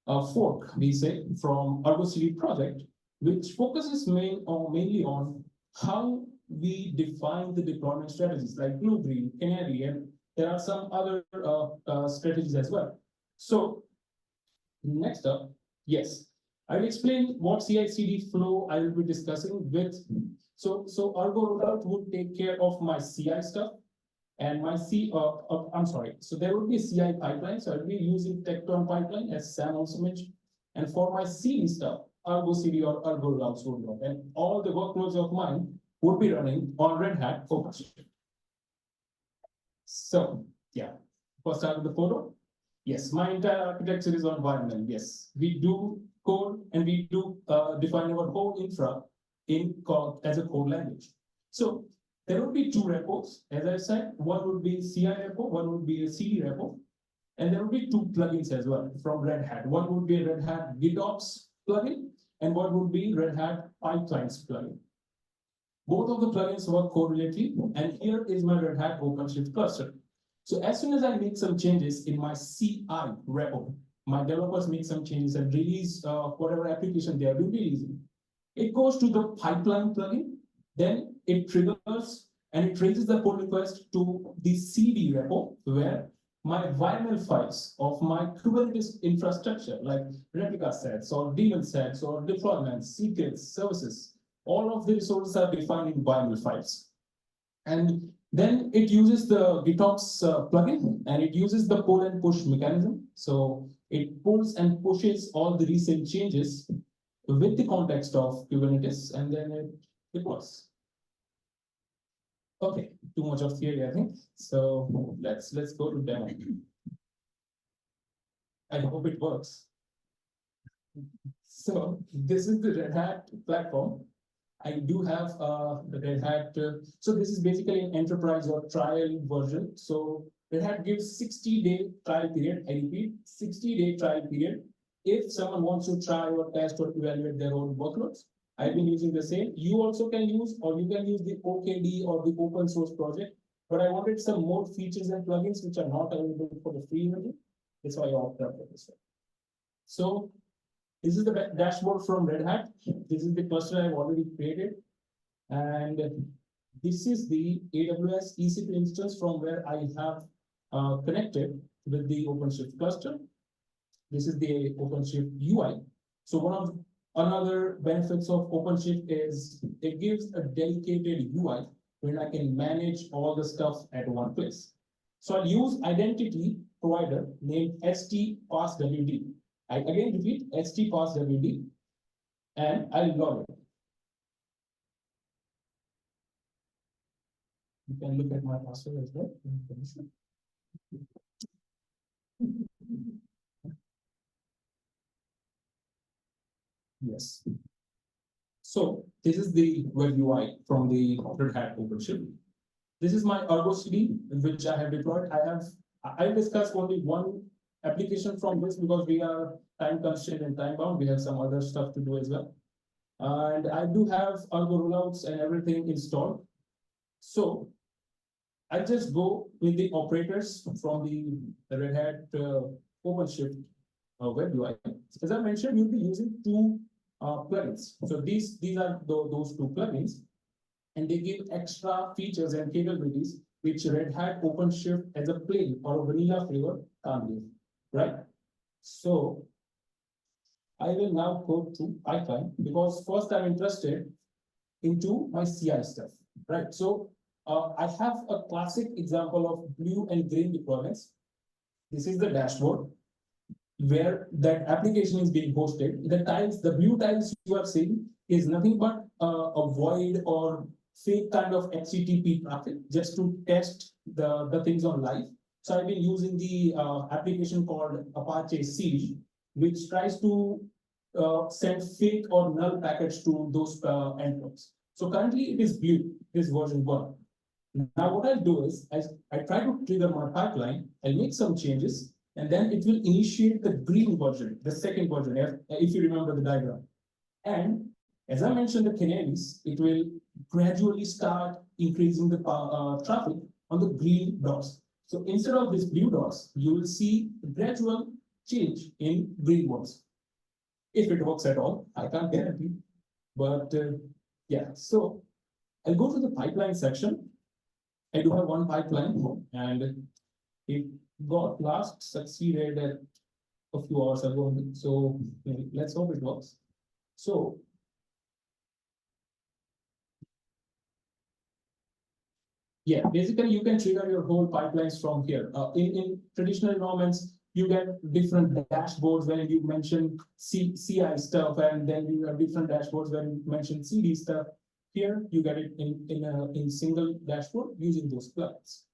[SPEAKER 5] a fork, we say, from Argo CD project, which focuses mainly on how we define the deployment strategies like blue, green, canary, and there are some other strategies as well. So next up, yes, I will explain what CI/CD flow I will be discussing with. So Argo Rollout would take care of my CI stuff and my I'm sorry. So there would be a CI pipeline. So I'll be using Tecton pipeline as Sam also mentioned. And for my CD stuff, Argo CD or Argo Rollouts would run, and all the workloads of mine would be running on RedHat OpenShift. So yeah, first start with the photo. Yes, my entire architecture is on environment. Yes, we do code and we do define our whole infra as a code language. So there would be two repos, as I said. One would be CI repo, one would be a CD repo, and there would be two plugins as well from RedHat. One would be a RedHat GitOps plugin, and what would be RedHat Pipelines plugin. Both of the plugins work correlatively, and here is my RedHat OpenShift cluster. So as soon as I make some changes in my CI repo, my developers make some changes and release whatever application they are releasing, it goes to the pipeline plugin, then it triggers and it raises the pull request to the CD repo, where my YAML files of my Kubernetes infrastructure, like replica sets or daemon sets or deployments, secrets, services, all of the resources are defined in YAML files. And then it uses the GitOps plugin, and it uses the pull and push mechanism. So it pulls and pushes all the recent changes with the context of Kubernetes, and then it deploys. Okay, too much of theory, I think. So let's go to demo. I hope it works. So this is the Red Hat platform. I do have the Red Hat. So this is basically an enterprise or trial version. So Red Hat gives 60-day trial period. I repeat, 60-day trial period. If someone wants to try or test or evaluate their own workloads, I've been using the same. You also can use, or you can use the OKD or the open source project. But I wanted some more features and plugins which are not available for the free version. That's why I opted for this one. So this is the dashboard from Red Hat. This is the cluster I've already created. And this is the AWS EC2 instance from where I have connected with the OpenShift cluster. This is the OpenShift UI. So one of another benefits of OpenShift is it gives a dedicated UI where I can manage all the stuff at one place. So I'll use identity provider named stpasswd. I again repeat stpasswd, and I'll log it. You can look at my password as well. Yes. So this is the web UI from the Red Hat OpenShift. This is my Argo CD, which I have deployed. I discussed only one application from this because we are time constrained and time bound. We have some other stuff to do as well. And I do have Argo rollouts and everything installed. So I just go with the operators from the Red Hat OpenShift web UI. As I mentioned, you'll be using two plugins. So these are those two plugins, and they give extra features and capabilities which Red Hat OpenShift as a plain or a vanilla flavor can't give, right? So I will now go to pipeline because first I'm interested into my CI stuff, right? So I have a classic example of blue and green deployments. This is the dashboard where that application is being hosted. The blue tiles you are seeing is nothing but a void or fake kind of HTTP traffic just to test the things on live. So I've been using the application called Apache Siege, which tries to send fake or null packets to those endpoints. So currently it is blue, this version 1. Now what I'll do is I try to trigger my pipeline, I'll make some changes, and then it will initiate the green version, the second version, if you remember the diagram. And as I mentioned, the canaries, it will gradually start increasing the traffic on the green dots. So instead of these blue dots, you will see a gradual change in green ones. If it works at all, I can't guarantee. But yeah, so I'll go to the pipeline section. I do have one pipeline, and it got last succeeded at a few hours ago. So let's hope it works. So yeah, basically you can trigger your whole pipelines from here. In traditional environments, you get different dashboards where you mention CI stuff, and then you have different dashboards where you mention CD stuff. Here you get it in single dashboard using those plugins.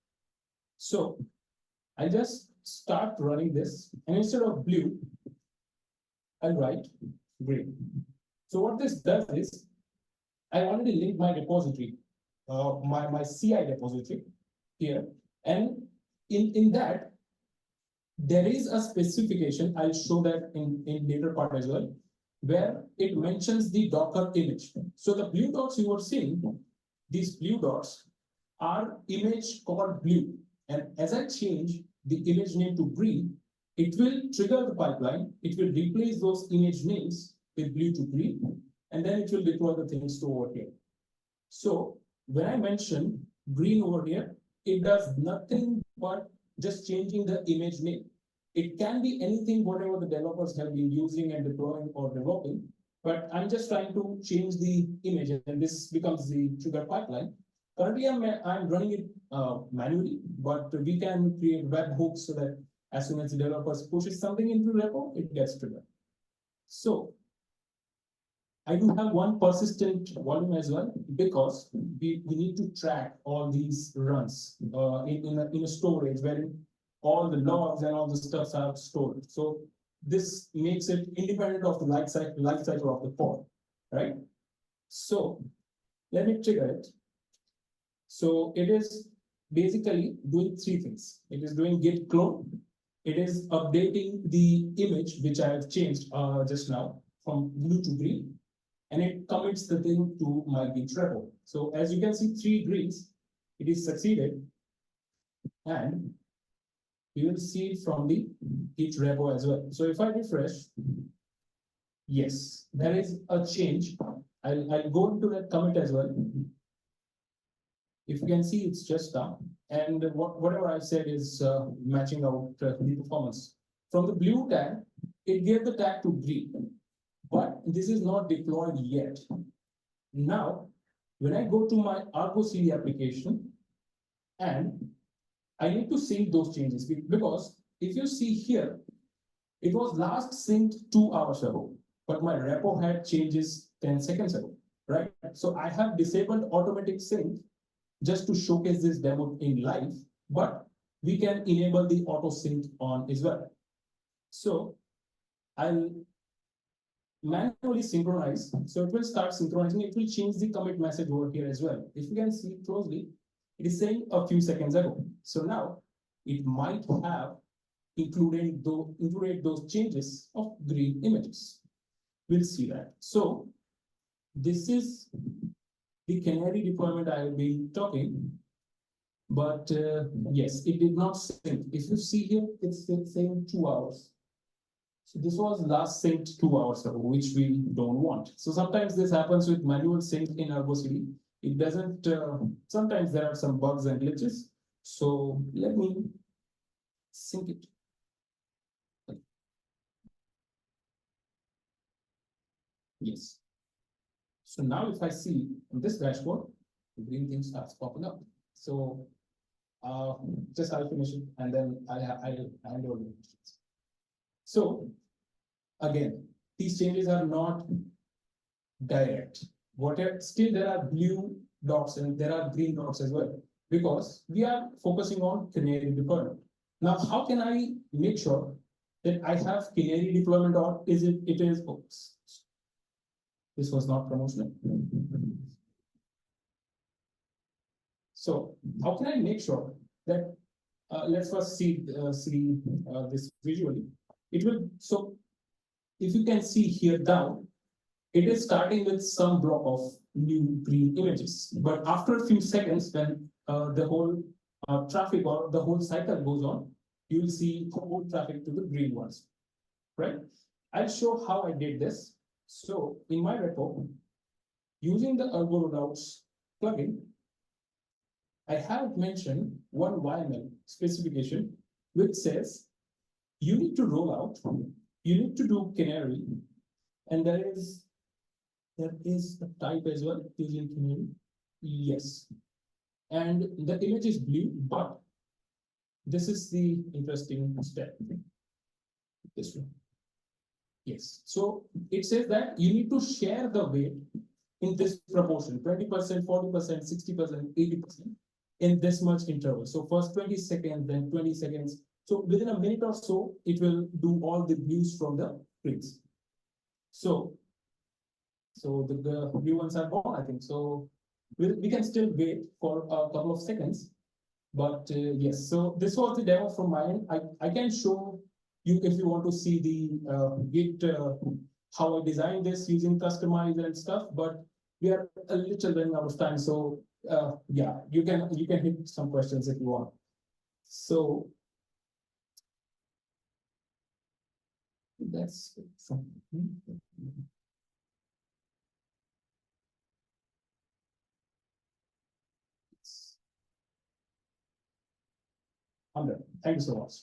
[SPEAKER 5] So I just start running this, and instead of blue, I'll write green. So what this does is, I already linked my repository, my CI repository here, and in that there is a specification. I'll show that in later part as well, where it mentions the Docker image. So the blue dots you are seeing, these blue dots are image called blue. And as I change the image name to green, it will trigger the pipeline. It will replace those image names with blue to green, and then it will deploy the things to over here. So when I mention green over here, it does nothing but just changing the image name. It can be anything, whatever the developers have been using and deploying or developing, but I'm just trying to change the image, and this becomes the trigger pipeline. Currently, I'm running it manually, but we can create webhooks so that as soon as the developers pushes something into repo, it gets triggered. So I do have one persistent volume as well, because we need to track all these runs in a storage wherein all the logs and all the stuff are stored. So this makes it independent of the life cycle of the pod, right? So let me trigger it. So it is basically doing three things. It is doing git clone. It is updating the image, which I have changed just now from blue to green, and it commits the thing to my git repo. So as you can see, 3 greens, it is succeeded, and you will see it from the git repo as well. So if I refresh, yes, there is a change. I'll go into that commit as well. If you can see, it's just down, and whatever I said is matching out the performance. From the blue tag, it gave the tag to green, but this is not deployed yet. Now, when I go to my Argo CD application, and I need to sync those changes, because if you see here, it was last synced 2 hours ago, but my repo had changes 10 seconds ago, right? So I have disabled automatic sync just to showcase this demo in live, but we can enable the auto sync on as well. So I'll manually synchronize. So it will start synchronizing. It will change the commit message over here as well. If you can see closely, it is saying a few seconds ago. So now it might have included those changes of green images. We'll see that. So this is the Canary deployment I have been talking, but yes, it did not sync. If you see here, it's saying 2 hours. So this was last synced 2 hours ago, which we don't want. So sometimes this happens with manual sync in Argo CD. It doesn't, sometimes there are some bugs and glitches. So let me sync it. Yes. So now if I see on this dashboard, the green thing starts popping up. So just I'll finish it, and then I'll hand over the questions. So again, these changes are not direct. Still there are blue dots and there are green dots as well, because we are focusing on Canary deployment. Now, how can I make sure that I have Canary deployment, or is it is oops. This was not promotional. So how can I make sure that let's first see this visually. It will, so if you can see here down, it is starting with some block of new green images, but after a few seconds, when the whole traffic or the whole cycle goes on, you will see whole traffic to the green ones, right? I'll show how I did this. So in my repo, using the Argo Rollouts plugin, I have mentioned one YML specification which says you need to roll out, you need to do Canary, and there is a type as well using Canary. Yes, and the image is blue, but this is the interesting step. This one. Yes, so it says that you need to share the weight in this proportion, 20%, 40%, 60%, 80%, in this much interval. So first 20 seconds, then 20 seconds. So within a minute or so, it will do all the views from the prints. So the blue ones are gone, I think. So we can still wait for a couple of seconds. But yes, so this was the demo from my end. I can show you if you want to see the Git, how I designed this using customizer and stuff, but we are a little running out of time. So yeah, you can hit some questions if you want. So that's something. I'm done. Thank you so much.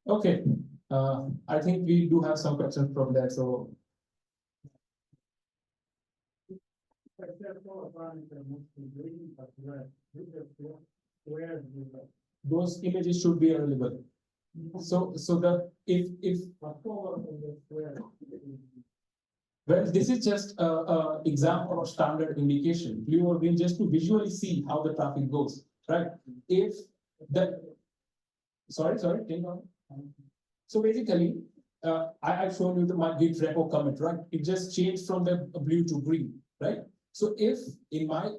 [SPEAKER 5] Okay, I think we do have some questions from there. So those images should be available. So that if well, this is just a example of standard indication. You are going just to visually see how the traffic goes, right? If the sorry, take on. So basically, I've shown you my Git repo commit, right? It just changed from the blue to green, right? So if in my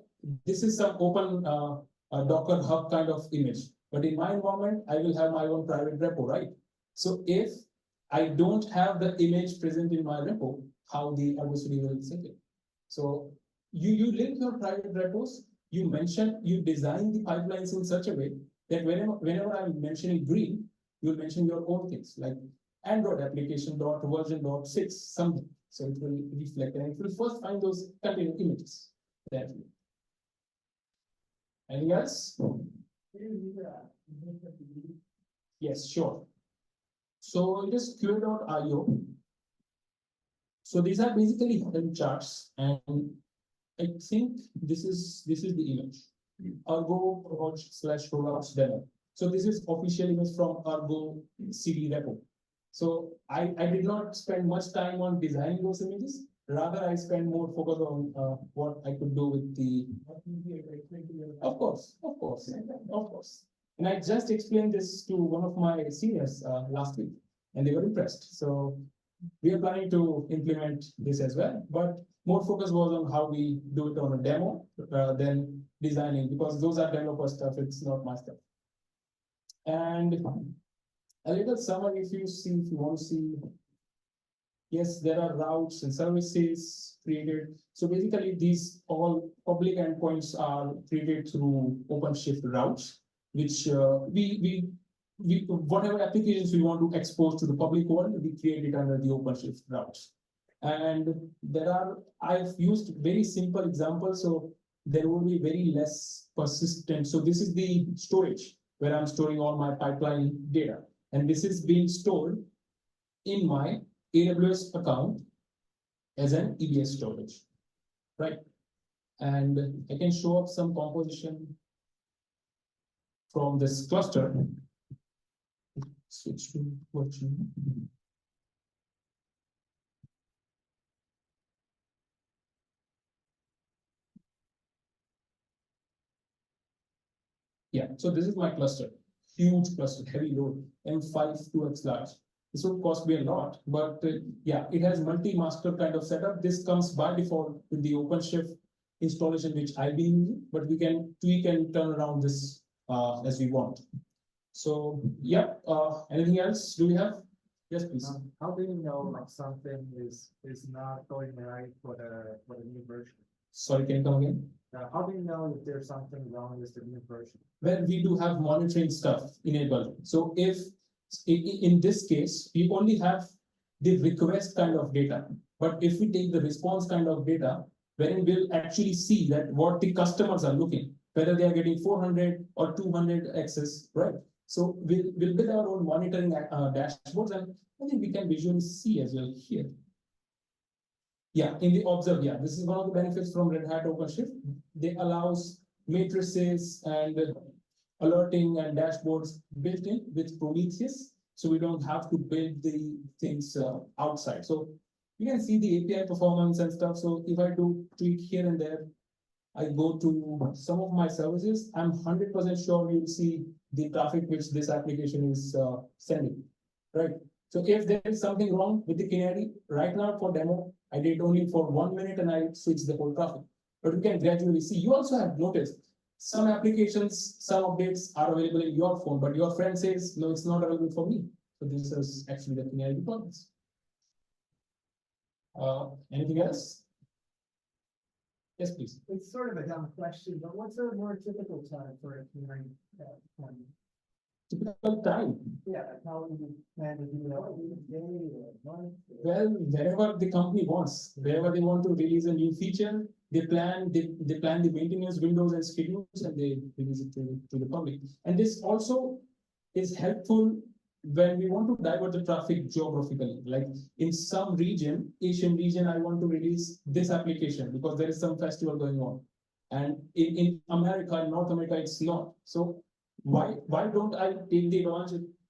[SPEAKER 5] this is some open Docker Hub kind of image, but in my environment, I will have my own private repo, right? So if I don't have the image present in my repo, how the adversary will sync it? So you link your private repos, you design the pipelines in such a way that whenever I'm mentioning green, you'll mention your own things like Android application dot version dot 6 something. So it will reflect and it will first find those container images. There. Anything else? Yes, sure. So it is qa.io. So these are basically hidden charts, and I think this is the image. Argo /rollouts demo. So this is official image from Argo CD repo. So I did not spend much time on designing those images. Rather, I spent more focus on what I could do with the. Of course. And I just explained this to one of my seniors last week, and they were impressed. So we are planning to implement this as well, but more focus was on how we do it on a demo than designing, because those are developer stuff. It's not my stuff. And a little summary, if you want to see. Yes, there are routes and services created. So basically, these all public endpoints are created through OpenShift routes, which we whatever applications we want to expose to the public world, we create it under the OpenShift routes. And I've used very simple examples, so there will be very less persistent. So this is the storage where I'm storing all my pipeline data, and this is being stored in my AWS account as an EBS storage, right? And I can show up some composition from this cluster. Switch to virtual. Yeah, so this is my cluster, huge cluster, heavy load, M5 2x large. This would cost me a lot, but yeah, it has multi-master kind of setup. This comes by default with the OpenShift installation, which I've been using, but we can tweak and turn around this as we want. So yeah, anything else do we have? Yes, please.
[SPEAKER 3] How do you know like something is not going right for the new version?
[SPEAKER 5] Sorry, can you come again?
[SPEAKER 3] How do you know if there's something wrong with the new version?
[SPEAKER 5] Well, we do have monitoring stuff enabled. So if in this case, we only have the request kind of data, but if we take the response kind of data, wherein we'll actually see that what the customers are looking, whether they are getting 400 or 200 access, right? So we'll build our own monitoring dashboards, and I think we can visually see as well here. Yeah, in the observe, yeah, this is one of the benefits from RedHat OpenShift. They allows matrices and alerting and dashboards built in with Prometheus, so we don't have to build the things outside. So you can see the API performance and stuff. So if I do tweak here and there, I go to some of my services, I'm 100% sure you'll see the traffic which this application is sending, right? So if there is something wrong with the Canary, right now for demo, I did only for 1 minute and I switched the whole traffic. But you can gradually see, you also have noticed some applications, some updates are available in your phone, but your friend says, no, it's not available for me. So this is actually the Canary performance. Anything else? Yes, please.
[SPEAKER 3] It's sort of a dumb question, but what's a more typical time for a Canary?
[SPEAKER 5] Typical time.
[SPEAKER 3] Yeah, how do you plan to do that? A day or a month?
[SPEAKER 5] Well, wherever the company wants, wherever they want to release a new feature, they plan the maintenance windows and schedules, and they release it to the public. And this also is helpful when we want to divert the traffic geographically. Like in some region, Asian region, I want to release this application because there is some festival going on. And in America, in North America, it's not. So why don't I take the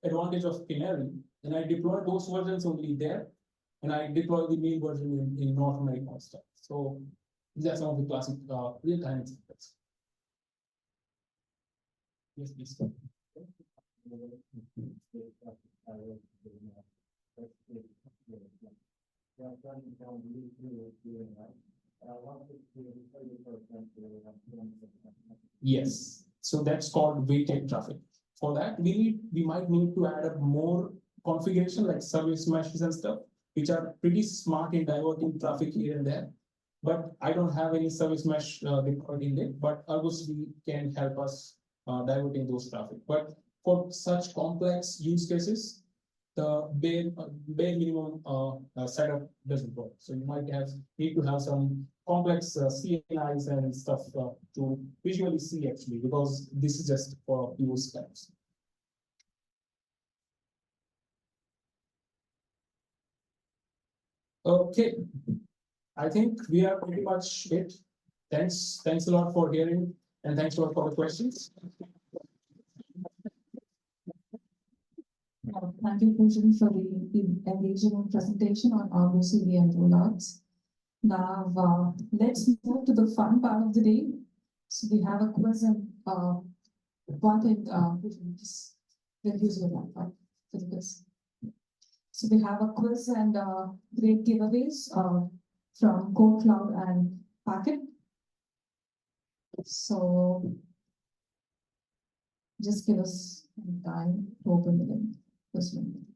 [SPEAKER 5] advantage of Canary and I deploy those versions only there, and I deploy the main version in North America and stuff. So these are some of the classic real-time examples. Yes, please. Yes, so that's called weighted traffic. For that, we might need to add up more configuration like service meshes and stuff, which are pretty smart in diverting traffic here and there. But I don't have any service mesh deployed in it, but Argo can help us diverting those traffic. But for such complex use cases, the bare minimum setup doesn't work. So you might need to have some complex CNIs and stuff to visually see actually, because this is just for use cases. Okay, I think we are pretty much it. Thanks a lot for hearing, and thanks a lot for the questions.
[SPEAKER 1] Thank you, Poojan, for the engaging presentation on Argo CV and rollouts. Now, let's move to the fun part of the day. So we have a quiz and one thing, just use your laptop for the quiz. So we have a quiz and great giveaways from Core Cloud and Packet. So just give us time to open the link. This one.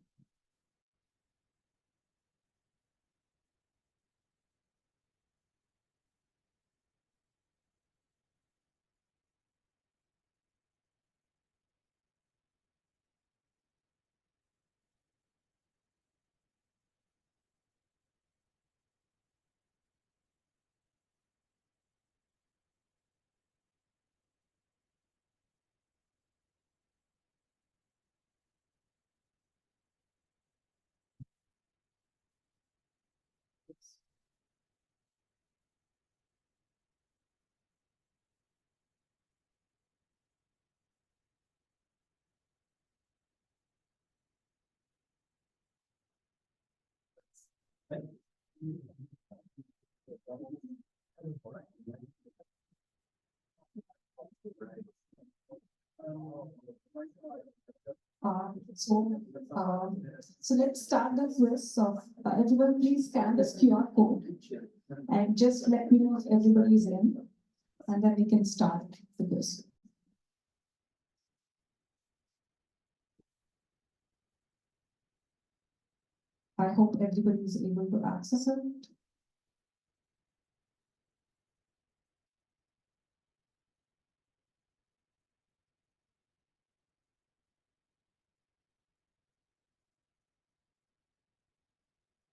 [SPEAKER 1] So let's start the quiz. So everyone, please scan this QR code and just let me know if everybody is in, and then we can start the quiz. I hope everybody is able to access it.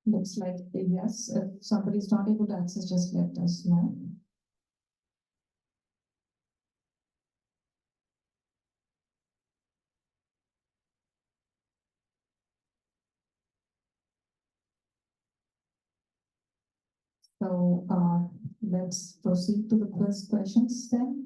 [SPEAKER 1] Looks like a yes. If somebody is not able to access, just let us know. So let's proceed to the quiz questions then.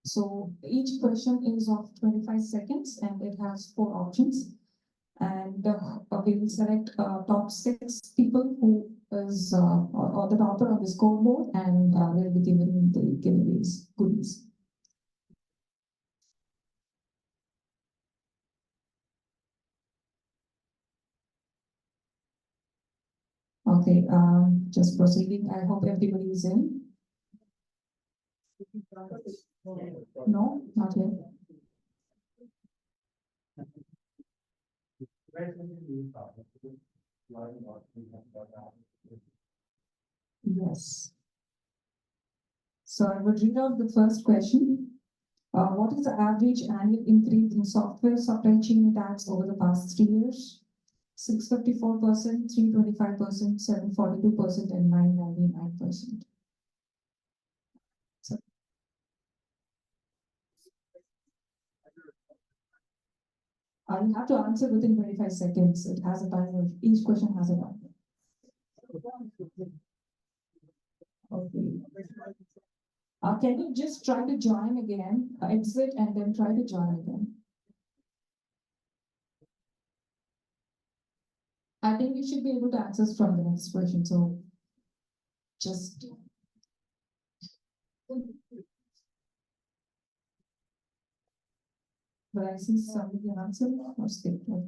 [SPEAKER 1] So each question is of 25 seconds and it has 4 options. And we will select top 6 people who is or the topper of the scoreboard, and we'll be giving the giveaways, goodies. Okay, just proceeding. I hope everybody is in. No, not yet. Yes. So I would read out the first question. What is the average annual increase in software supply chain attacks over the past 3 years? 654%, 325%, 742%, and 999%. You have to answer within 25 seconds. It has a timer. Each question has a timer. Okay. Can you just try to join again, exit and then try to join again? I think you should be able to access from the next question. So just. But I see somebody answer or skip it.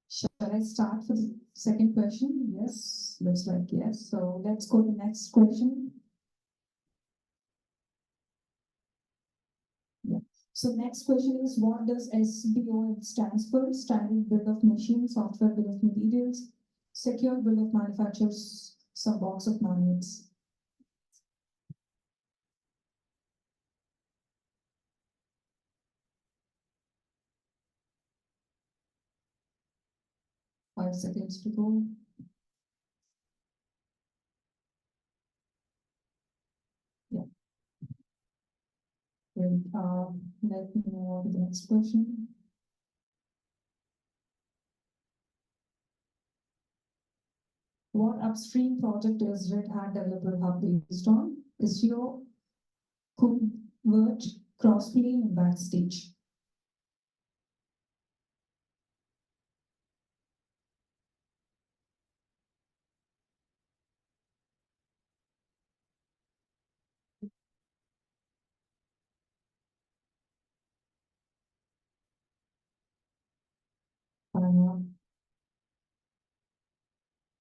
[SPEAKER 1] Shall I start for the second question? Yes, looks like yes. So let's go to the next question. Yeah. So next question is, what does SBO stands for? Standard Bill of Machine, Software Bill of Materials, Secure Bill of Manufacturers, some box of magnets. Five seconds to go. Yeah. Great. Let me move on to the next question. What upstream project is RedHat Developer Hub based on? Istio, Converge, Crossplay, and Backstage.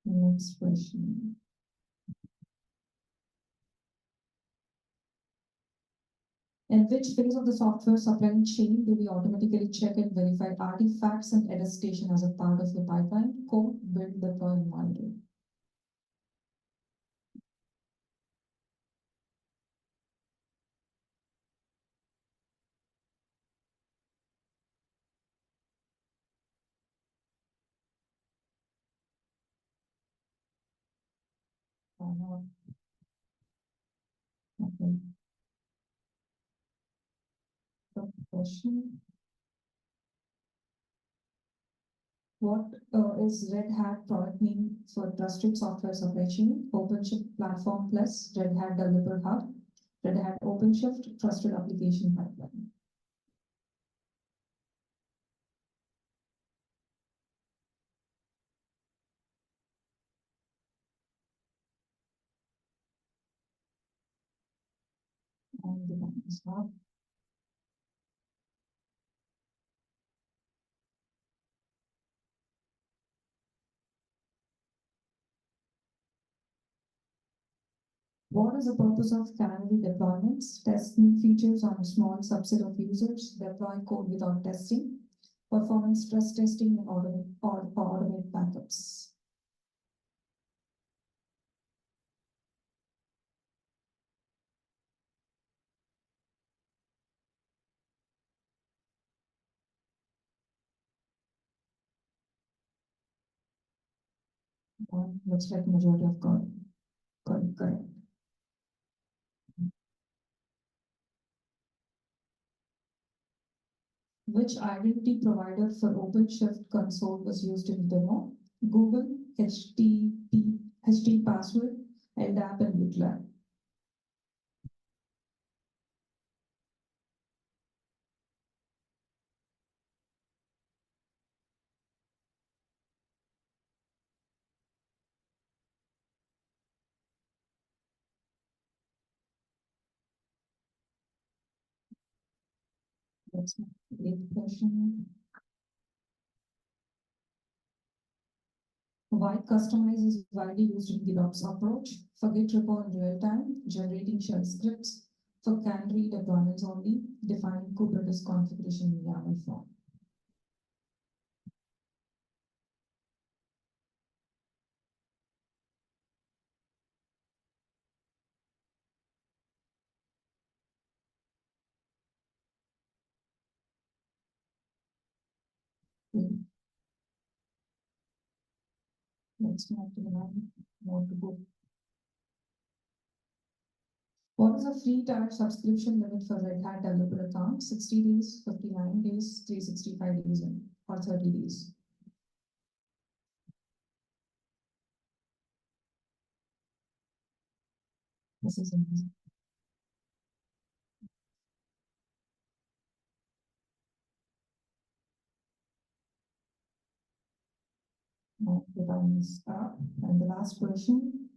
[SPEAKER 1] Next question. In which phase of the software supply chain do we automatically check and verify artifacts and attestation as a part of the pipeline? Code, build, deploy, and monitor. Okay. The question. What is RedHat product name for trusted software supply chain? OpenShift Platform Plus, RedHat Developer Hub, RedHat OpenShift Trusted Application Pipeline. And the time is up. What is the purpose of Canary deployments? Test new features on a small subset of users, deploy code without testing, performance stress testing, and automate backups. Looks like majority of got it correct. Which identity provider for OpenShift console was used in demo? Google, HT password, LDAP, and GitLab. That's my eighth question. Why customize is widely used in GitOps approach for Git repo in real time, generating shell scripts, for Canary deployments only, defining Kubernetes configuration in YAML form. Let's move to the line. More to go. What is a free tier subscription limit for Red Hat developer account? 60 days, 59 days, 365 days, or 30 days? This is amazing. The time is up. And the last question.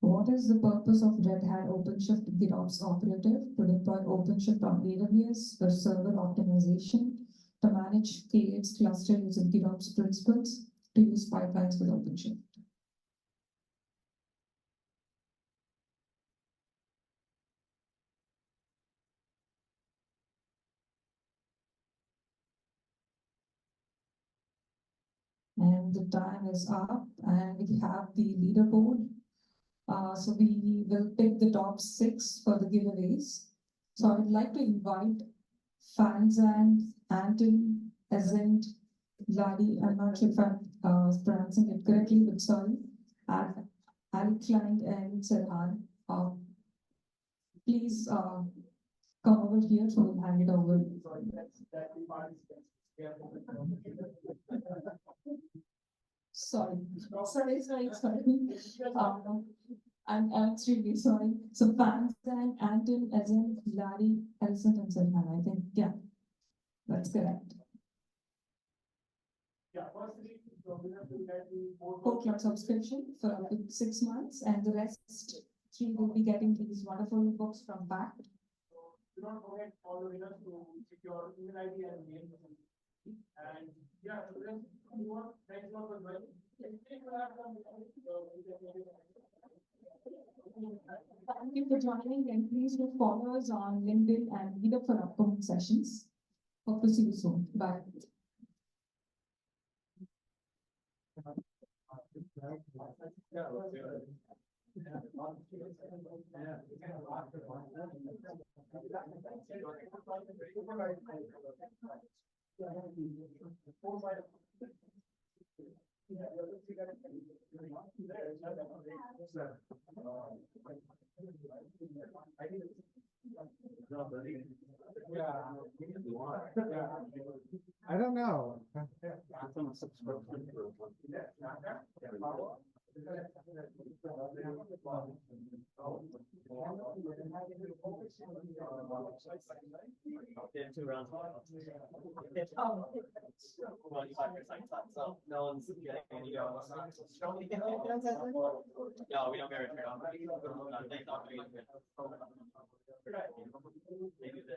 [SPEAKER 1] What is the purpose of Red Hat OpenShift GitOps operative? To deploy OpenShift on AWS for server optimization, to manage K8's cluster using GitOps principles, to use pipelines with OpenShift. And the time is up, and we have the leaderboard. So we will pick the top 6 for the giveaways. So I would like to invite Fanzan, Anton, Azent, Ladi, I'm not sure if I'm pronouncing it correctly, but sorry, Alcline and Serhan. Please come over here, so we'll hand it over. Sorry. I'm extremely sorry. So Fanzan, Anton, Azent, Ladi, Elson, and Serhan. I think, yeah, that's correct.
[SPEAKER 3] Yeah, firstly, so we have to get the
[SPEAKER 1] Core cloud subscription for up to 6 months, and the rest 3 will be getting these wonderful books from back.
[SPEAKER 3] So do not forget all the winners to secure email ID and mail. And yeah, so then you want thanks a lot for joining.
[SPEAKER 1] Thank you for joining, and please do follow us on LinkedIn and Meetup for upcoming sessions. Hope to see you soon. Bye.
[SPEAKER 6] I don't know.
[SPEAKER 7] Yeah, 2 rounds. So no one's getting any go. No, we don't get it. They thought we Maybe the